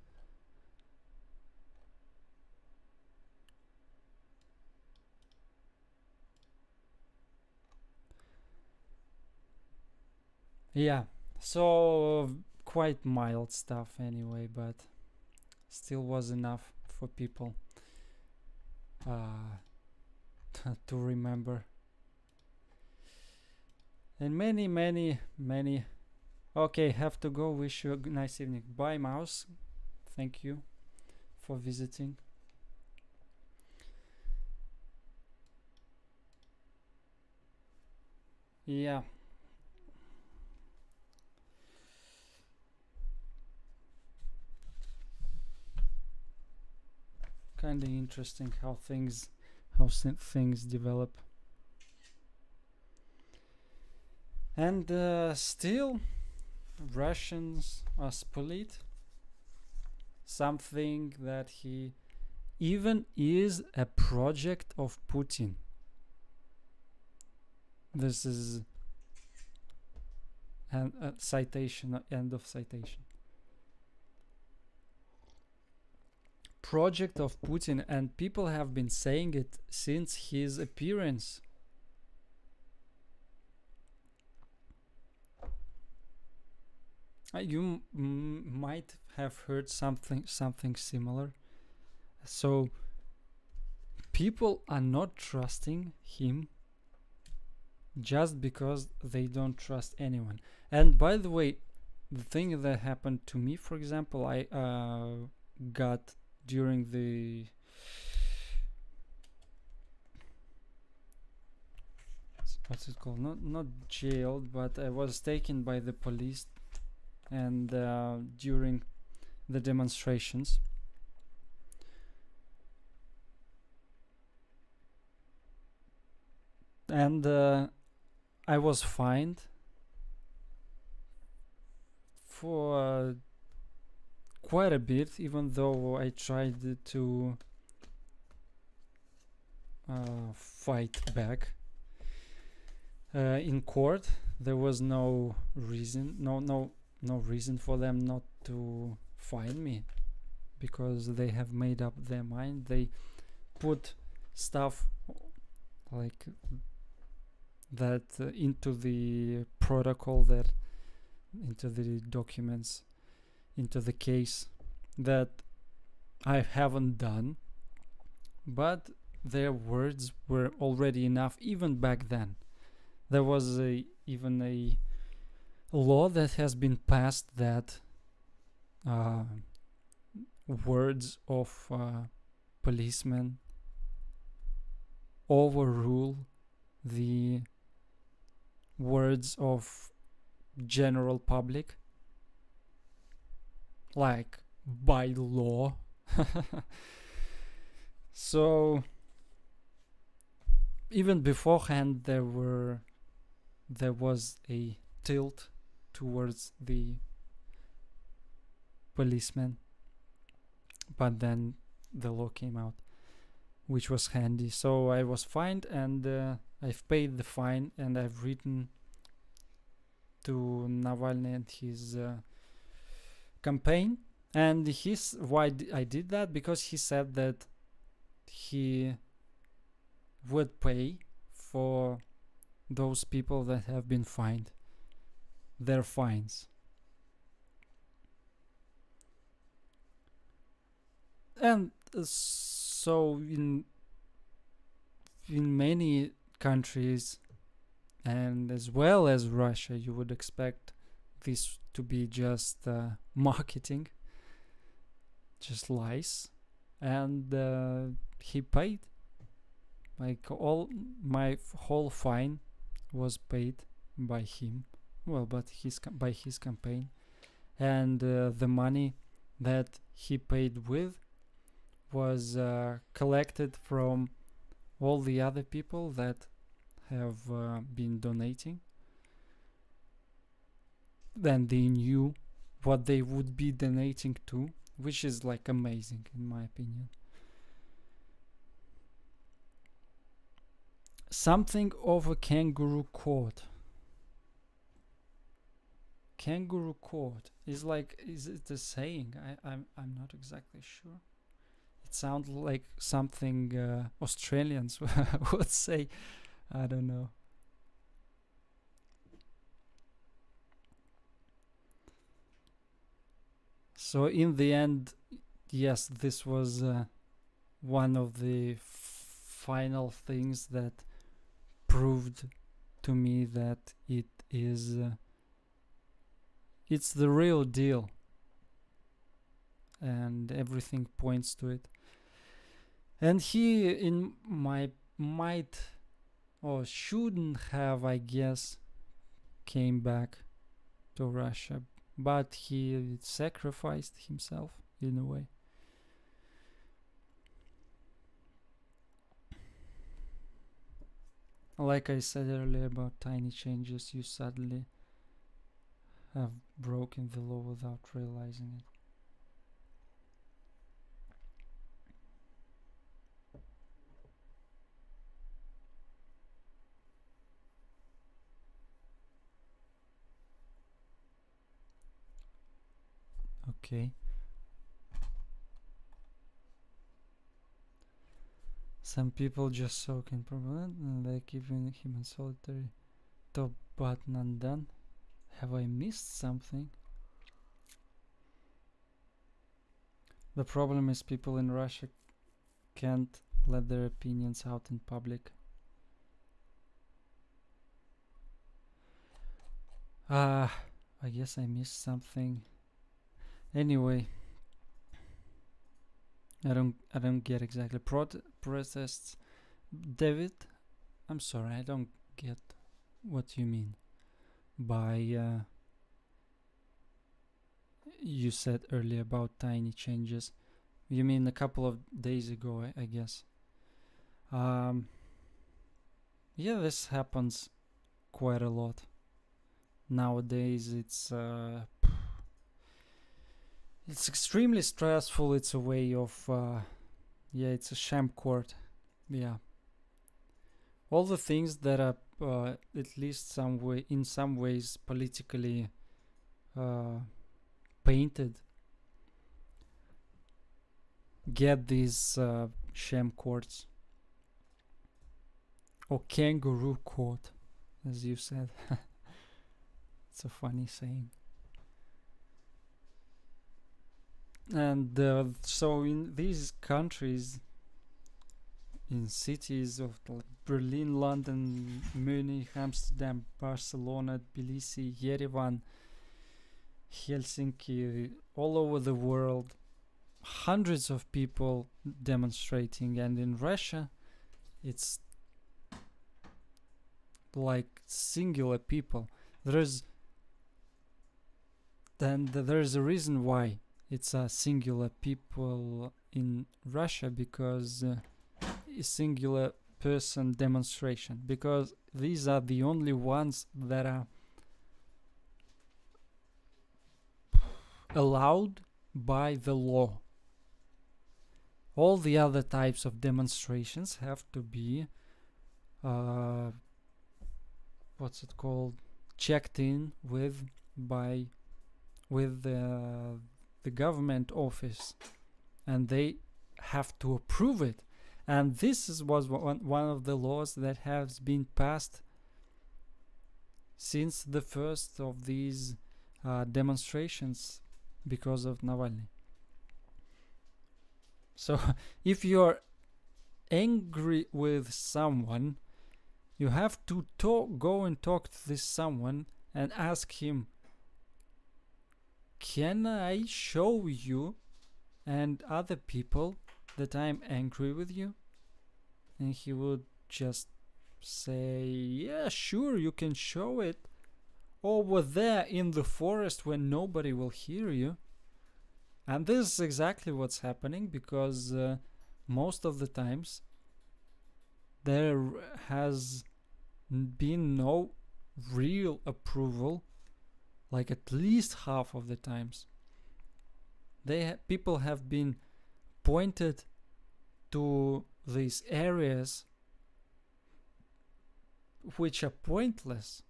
Yeah, so quite mild stuff anyway, but still was enough for people to remember. And many. Okay, have to go. Wish you a nice evening. Bye, mouse. Thank you for visiting. Yeah. Kind of interesting how things develop. And still, Russians are split. Something that he even is a project of Putin. This is a citation, end of citation. Project of Putin, and people have been saying it since his appearance. You might have heard something similar. So people are not trusting him just because they don't trust anyone. And by the way, the thing that happened to me, for example, I got during the what's it called, not jailed, but I was taken by the police, and during the demonstrations, and I was fined for quite a bit, even though I tried to fight back in court. There was no reason, no reason for them not to fine me, because they have made up their mind. They put stuff like that into the protocol, that into the documents, into the case, that I haven't done, but their words were already enough. Even back then, there was even a law that has been passed that words of policemen overrule the words of general public, like by law. So even beforehand there was a tilt towards the policemen, but then the law came out, which was handy. So I was fined, and I've paid the fine, and I've written to Navalny and his campaign. And why I did that, because he said that he would pay for those people that have been fined their fines. And so in many countries, and as well as Russia, you would expect this to be just marketing, just lies. And he paid. Like, all my whole fine was paid by him. Well, but by his campaign. And the money that he paid with was collected from all the other people that have been donating. Then they knew what they would be donating to, which is like amazing in my opinion. Something of a kangaroo court. Kangaroo court is like, is it a saying? I'm not exactly sure. It sounds like something Australians would say. I don't know. So in the end, yes, this was one of the final things that proved to me that it is it's the real deal, and everything points to it. And he in my might or shouldn't have, I guess, came back to Russia, but he sacrificed himself in a way. Like I said earlier about tiny changes, you suddenly have broken the law without realizing it. Okay. Some people just soak in propaganda and they keep him in solitary. Top button undone. Have I missed something? The problem is people in Russia can't let their opinions out in public. I guess I missed something. Anyway, I don't get exactly protests. David, I'm sorry, I don't get what you mean by you said earlier about tiny changes. You mean a couple of days ago, I guess. Yeah, this happens quite a lot nowadays. It's extremely stressful. It's a way of yeah, it's a sham court. Yeah, all the things that are at least in some ways politically painted get these sham courts or kangaroo court, as you said. It's a funny saying. And so in these countries, in cities of like Berlin, London, Munich, Amsterdam, Barcelona, Tbilisi, Yerevan, Helsinki, all over the world, hundreds of people demonstrating. And in Russia, it's like singular people. There's a reason why it's a singular people in Russia, because a singular person demonstration, because these are the only ones that are allowed by the law. All the other types of demonstrations have to be checked in with the government office, and they have to approve it. And this was one of the laws that has been passed since the first of these demonstrations because of Navalny. So if you're angry with someone, you have to go and talk to this someone and ask him, can I show you and other people that I'm angry with you? And he would just say, yeah, sure, you can show it over there in the forest where nobody will hear you. And this is exactly what's happening, because most of the times there has been no real approval, like at least half of the times. People have been pointed to these areas which are pointless.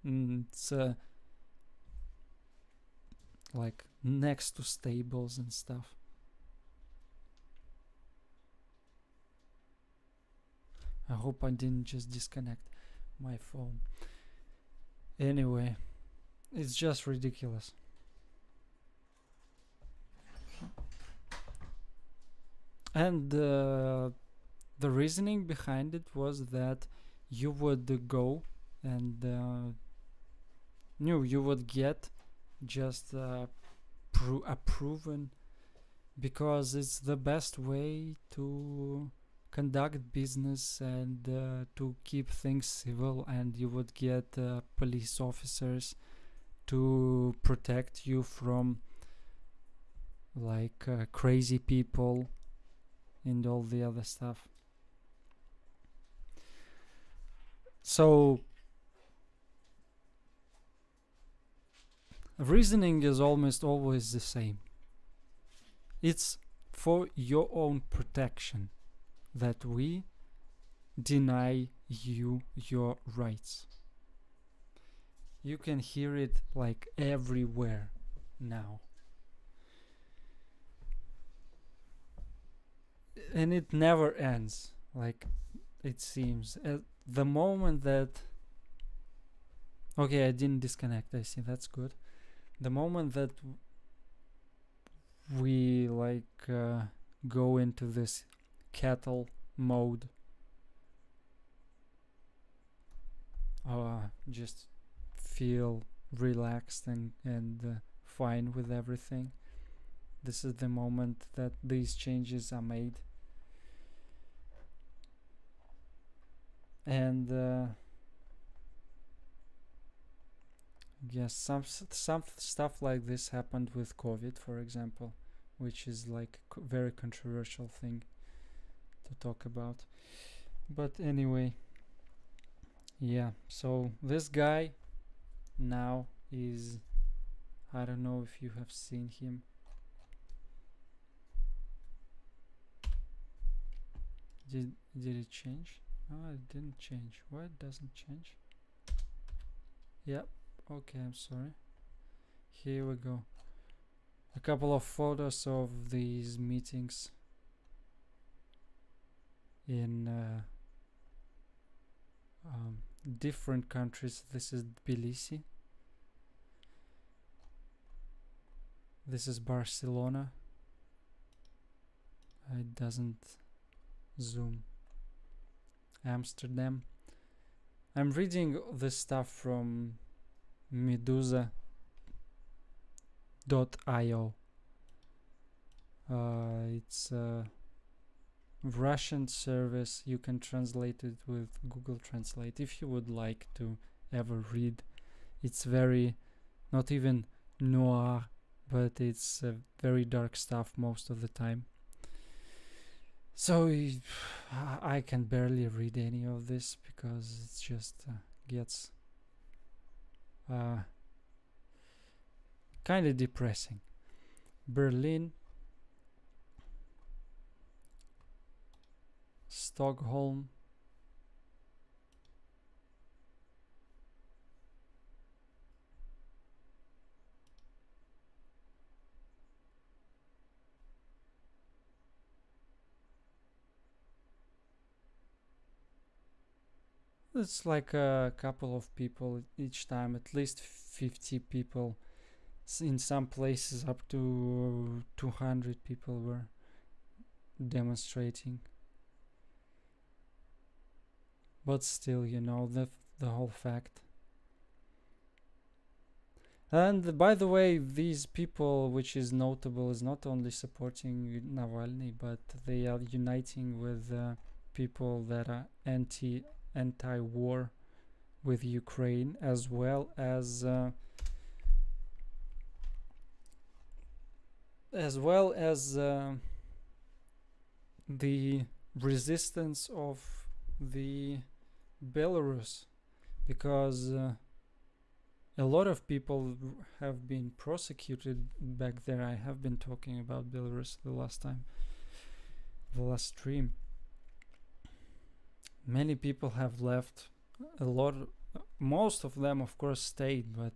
It's like next to stables and stuff. I hope I didn't just disconnect my phone. Anyway, it's just ridiculous. And the reasoning behind it was that you would go and you would get just proven, because it's the best way to conduct business and to keep things civil, and you would get police officers to protect you from like crazy people and all the other stuff. So reasoning is almost always the same. It's for your own protection that we deny you your rights. You can hear it like everywhere now. And it never ends, like it seems. At the moment that... Okay, I didn't disconnect, I see, that's good. The moment that we go into this cattle mode, just feel relaxed and fine with everything, this is the moment that these changes are made. And yes, some stuff like this happened with COVID, for example, which is like a very controversial thing to talk about. But anyway, yeah, so this guy now is... I don't know if you have seen him. Did it change? No, it didn't change. Why it doesn't change? Yep. Okay, I'm sorry. Here we go. A couple of photos of these meetings in different countries. This is Tbilisi. This is Barcelona. It doesn't zoom. Amsterdam. I'm reading this stuff from Medusa.io. It's a Russian service. You can translate it with Google Translate if you would like to ever read. It's very, not even noir, but it's very dark stuff most of the time. So I can barely read any of this because it just gets kind of depressing. Berlin, Stockholm, it's like a couple of people each time, at least 50 people. In some places up to 200 people were demonstrating. But still, you know, the whole fact. And by the way, these people, which is notable, is not only supporting Navalny, but they are uniting with people that are anti-war with Ukraine, as well as as well as the resistance of the Belarus, because a lot of people have been prosecuted back there. I have been talking about Belarus the last stream. Many people have left. Most of them, of course, stayed, but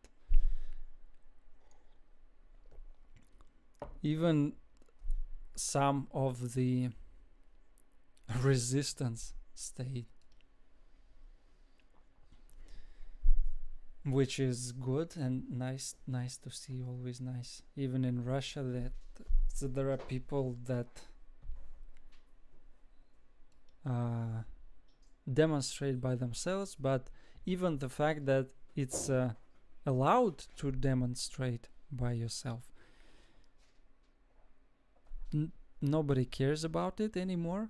even some of the resistance stayed, which is good and nice to see. Always nice, even in Russia, that there are people that demonstrate by themselves, but even the fact that it's allowed to demonstrate by yourself, nobody cares about it anymore.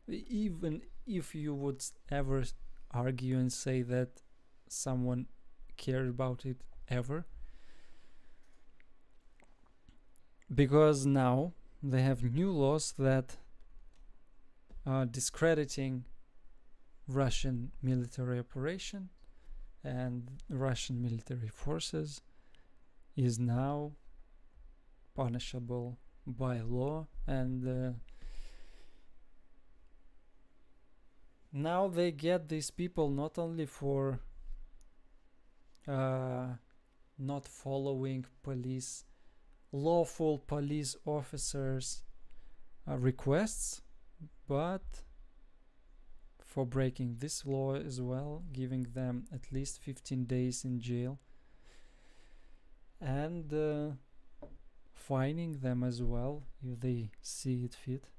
Even if you would ever argue and say that someone cared about it ever, because now they have new laws that are discrediting Russian military operation, and Russian military forces is now punishable by law, and now they get these people not only for not following lawful police officers' requests, but for breaking this law as well, giving them at least 15 days in jail, and fining them as well if they see it fit.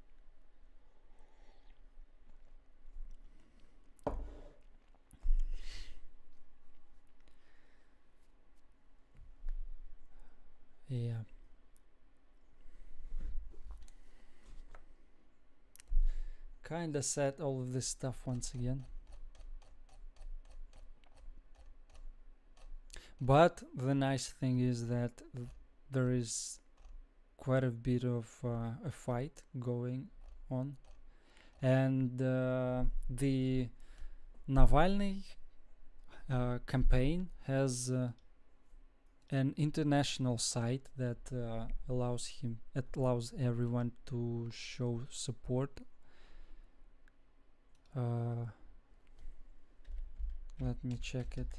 Yeah. Kinda sad, all of this stuff once again. But the nice thing is that there is quite a bit of a fight going on, and the Navalny campaign has an international site that allows everyone to show support. Let me check it.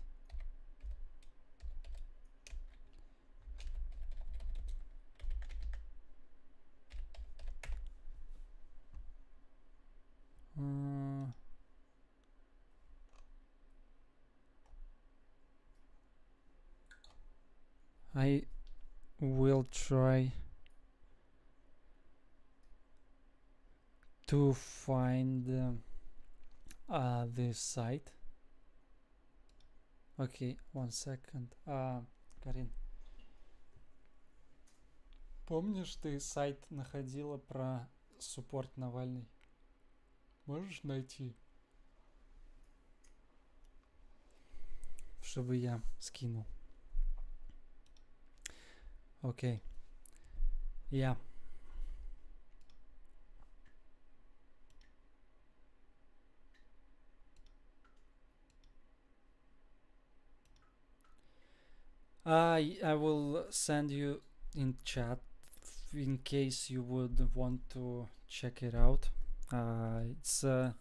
I will try to find this site. Okay, 1 second. Карин, помнишь, ты сайт находила про суппорт Навальный? Можешь найти? Чтобы я скинул. Okay. Yeah. I will send you in chat in case you would want to check it out. It's a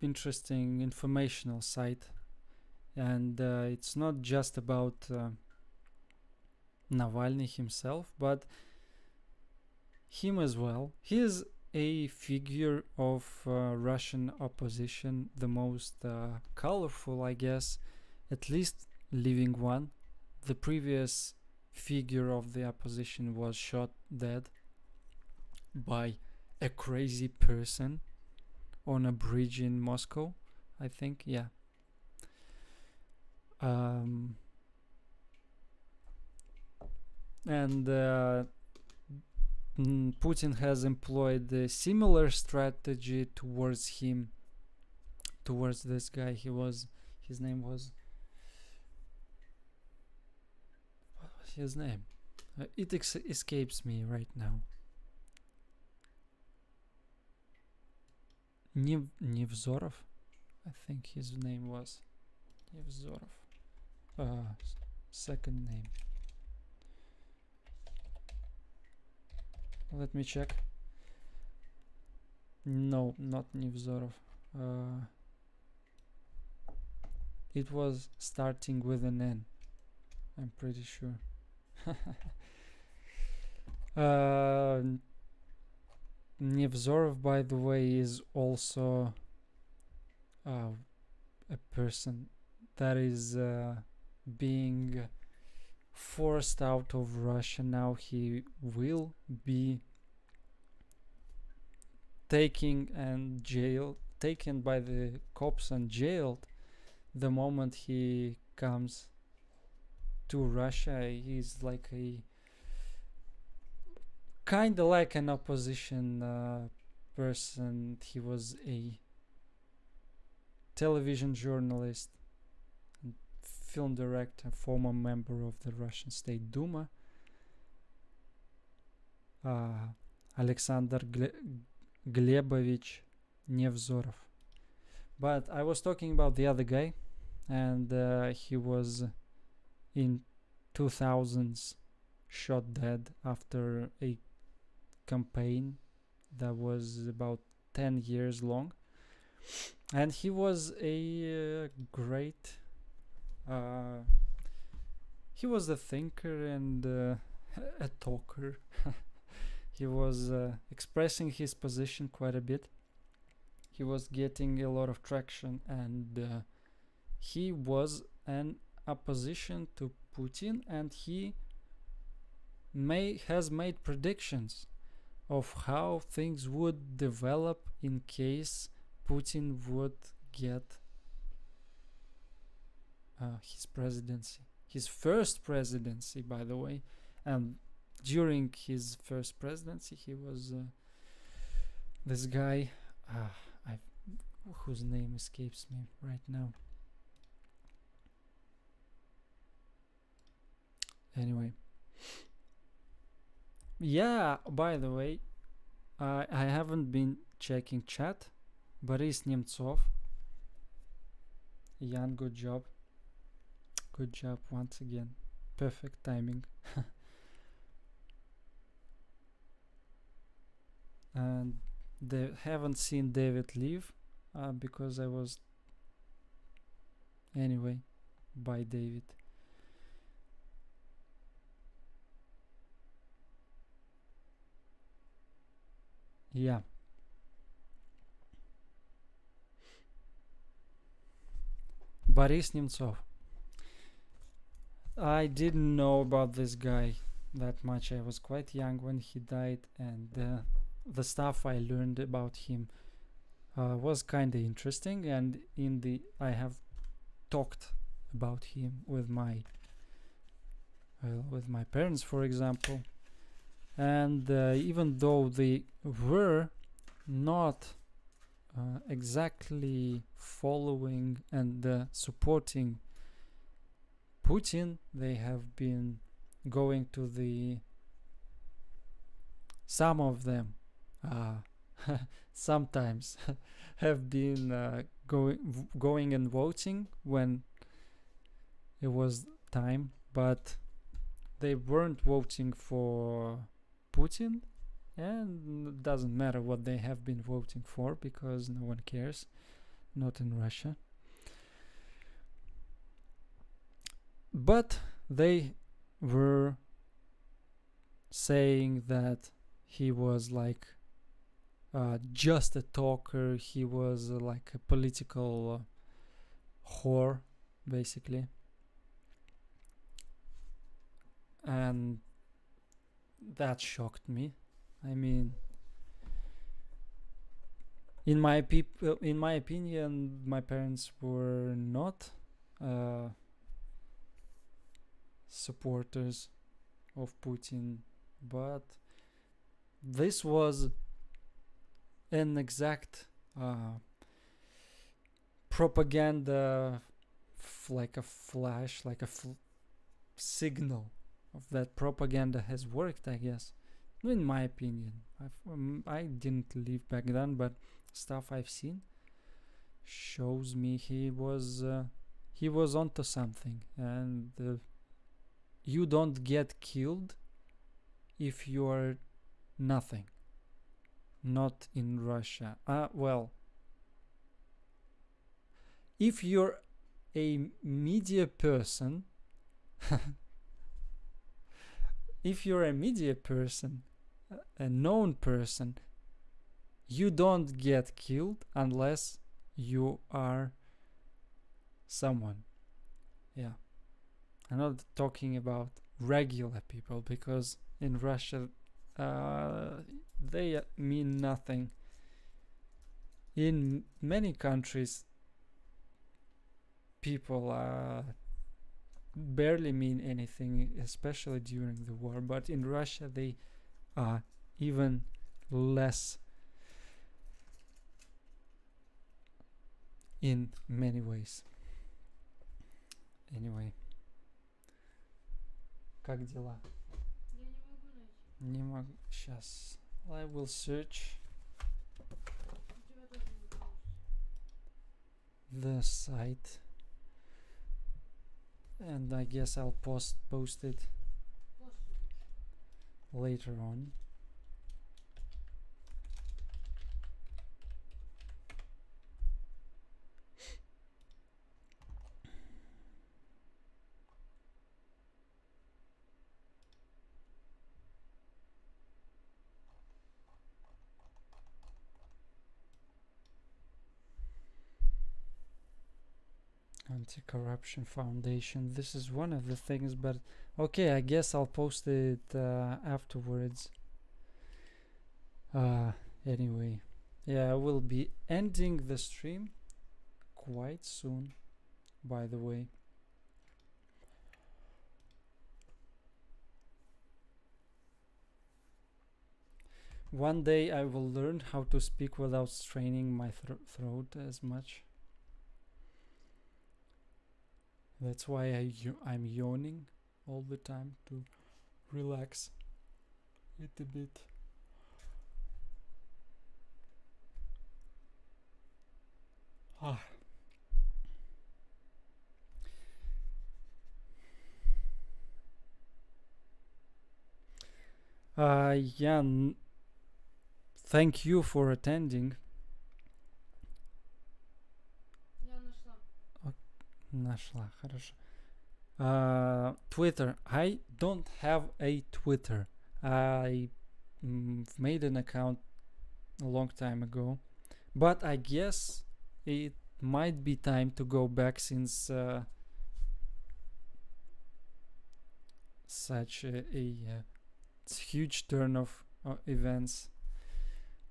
interesting informational site, and it's not just about Navalny himself, but him as well. He is a figure of Russian opposition, the most colorful, I guess, at least living one. The previous figure of the opposition was shot dead by a crazy person on a bridge in Moscow, I think. Yeah. And Putin has employed a similar strategy towards this guy. His name was, what was his name? It escapes me right now. Nevzorov, I think his name was Nevzorov. Second name. Let me check. No, not Nevzorov. It was starting with an N. I'm pretty sure. Nevzorov, by the way, is also a person that is being forced out of Russia now. He will be taken by the cops and jailed the moment he comes to Russia. He's like a kind of like an opposition person. He was a television journalist, film director, former member of the Russian State Duma, Alexander Glebovich Nevzorov. But I was talking about the other guy, and he was in 2000s shot dead after a campaign that was about 10 years long. And he was a great he was a thinker and a talker. He was expressing his position quite a bit. He was getting a lot of traction, and he was an opposition to Putin, and he has made predictions of how things would develop in case Putin would get his presidency, his first presidency, by the way. And during his first presidency, he was this guy, whose name escapes me right now. Anyway, yeah, by the way, I haven't been checking chat. Boris Nemtsov, Jan, good job once again, perfect timing. And they haven't seen David leave because I was anyway by David. Yeah. Boris Nemtsov. I didn't know about this guy that much. I was quite young when he died, and the stuff I learned about him was kind of interesting. And I have talked about him with my parents, for example. And even though they were not exactly following and supporting Putin, they have been going to some of them sometimes have been going and voting when it was time, but they weren't voting for Putin, and it doesn't matter what they have been voting for because no one cares, not in Russia. But they were saying that he was like just a talker. He was like a political whore, basically. And that shocked me. I mean, in my opinion, my parents were not supporters of Putin, but this was an exact propaganda, like a flash, like a signal of that propaganda has worked, I guess. In my opinion, I didn't live back then, but stuff I've seen shows me he was onto something, and you don't get killed if you are nothing. Not in Russia. Well, if you're a media person, if you're a media person, a known person, you don't get killed unless you are someone. Yeah. I'm not talking about regular people, because in Russia they mean nothing. In many countries, people barely mean anything, especially during the war. But in Russia, they are even less in many ways. Anyway. Как дела? Я не могу найти. Не могу. Сейчас. I will search У тебя тоже не получится. the site, and I guess I'll post it После лучше. later on. Anti-Corruption Foundation. This is one of the things, but okay, I guess I'll post it afterwards. Anyway, yeah, I will be ending the stream quite soon, by the way. One day I will learn how to speak without straining my throat as much. That's why I'm yawning all the time, to relax it a bit. Yeah, thank you for attending. Я нашла. Нашла, хорошо. Twitter. I don't have a Twitter. I made an account a long time ago, but I guess it might be time to go back, since such a huge turn of events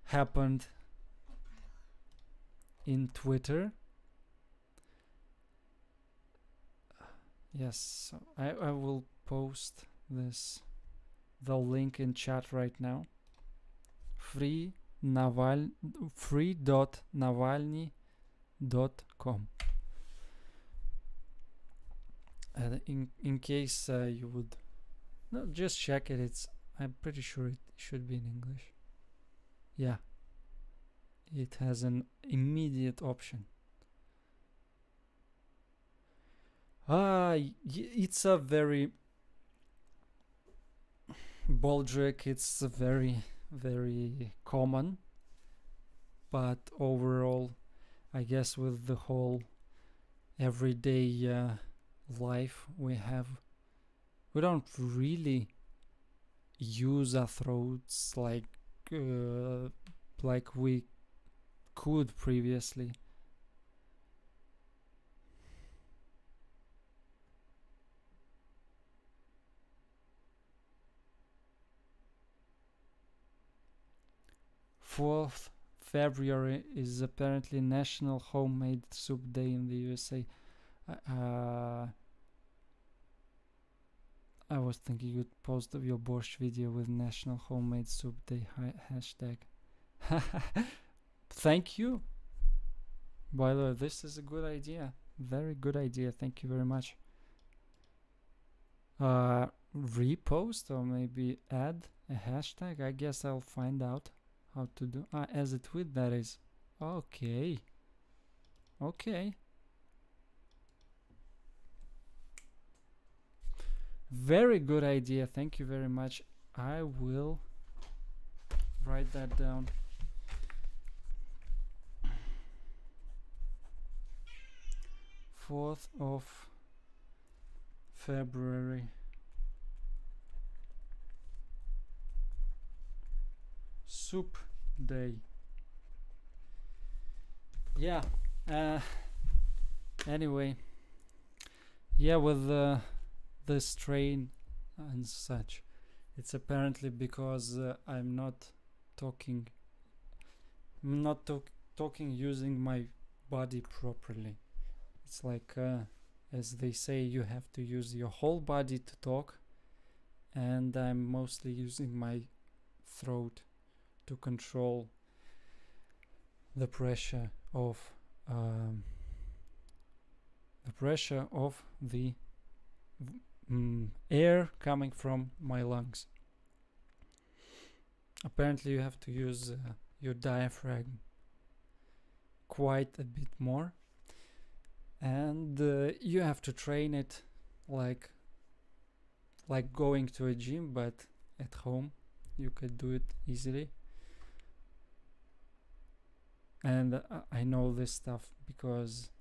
happened in Twitter. Yes, so I will post the link in chat right now. free.navalny.com. In case you would just check it. I'm pretty sure it should be in English. Yeah, it has an immediate option. It's a very Boldrick. It's a very, very common, but overall, I guess with the whole everyday life we have, we don't really use our throats like we could previously. February is apparently National Homemade Soup Day in the USA. I was thinking you'd post your borscht video with National Homemade Soup Day hashtag. Thank you. By the way, this is a good idea. Very good idea. Thank you very much. repost or maybe add a hashtag. I guess I'll find out how to do. As a tweet, that is. Okay. Okay. Very good idea. Thank you very much. I will write that down. 4th of February. Soup Day. Yeah. Anyway. Yeah, with this train and such. It's apparently because I'm not talking using my body properly. It's like as they say, you have to use your whole body to talk, and I'm mostly using my throat to control the pressure of the air coming from my lungs. Apparently you have to use your diaphragm quite a bit more, and you have to train it like going to a gym, but at home you could do it easily. And I know this stuff because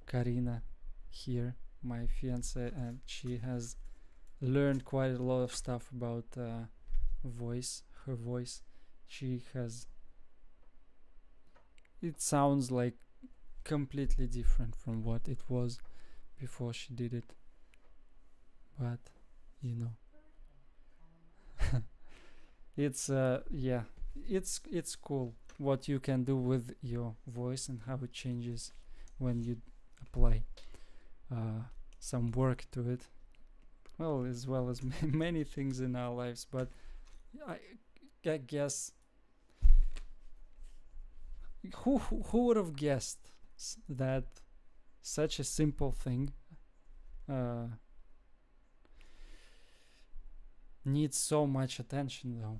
Karina here, my fiance, and she has learned quite a lot of stuff about her voice. It sounds like completely different from what it was before she did it, but you know. It's it's cool what you can do with your voice and how it changes when you apply some work to it, well, as well as many things in our lives. But I guess who would have guessed that such a simple thing needs so much attention, though.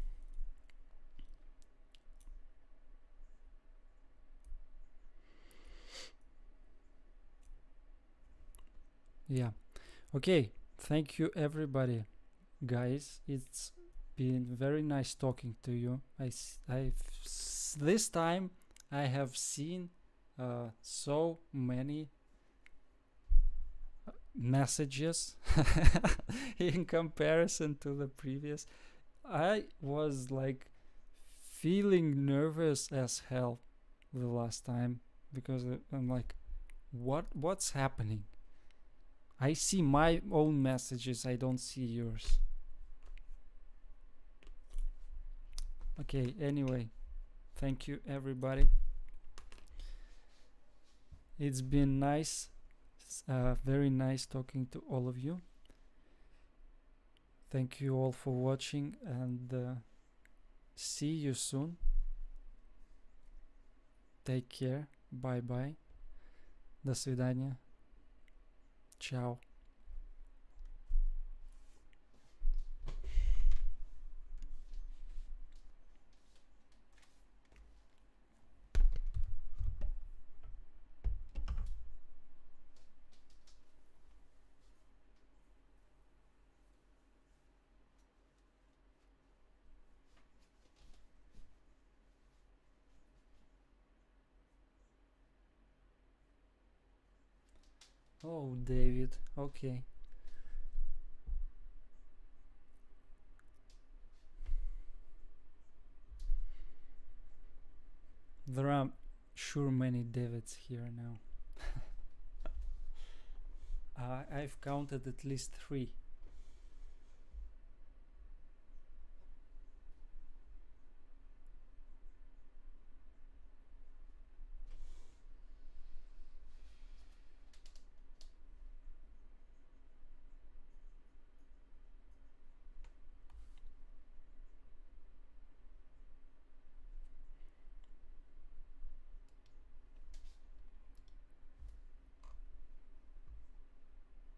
Yeah. Okay. Thank you, everybody, guys. It's been very nice talking to you. This time I have seen so many messages in comparison to the previous. I was like feeling nervous as hell the last time because I'm like, what's happening? I see my own messages, I don't see yours. Okay, anyway, thank you, everybody. It's been nice, very nice talking to all of you. Thank you all for watching, and see you soon. Take care. Bye bye. До свидания. Ciao. Oh, David. Okay. There are sure many Davids here now. I've counted at least 3.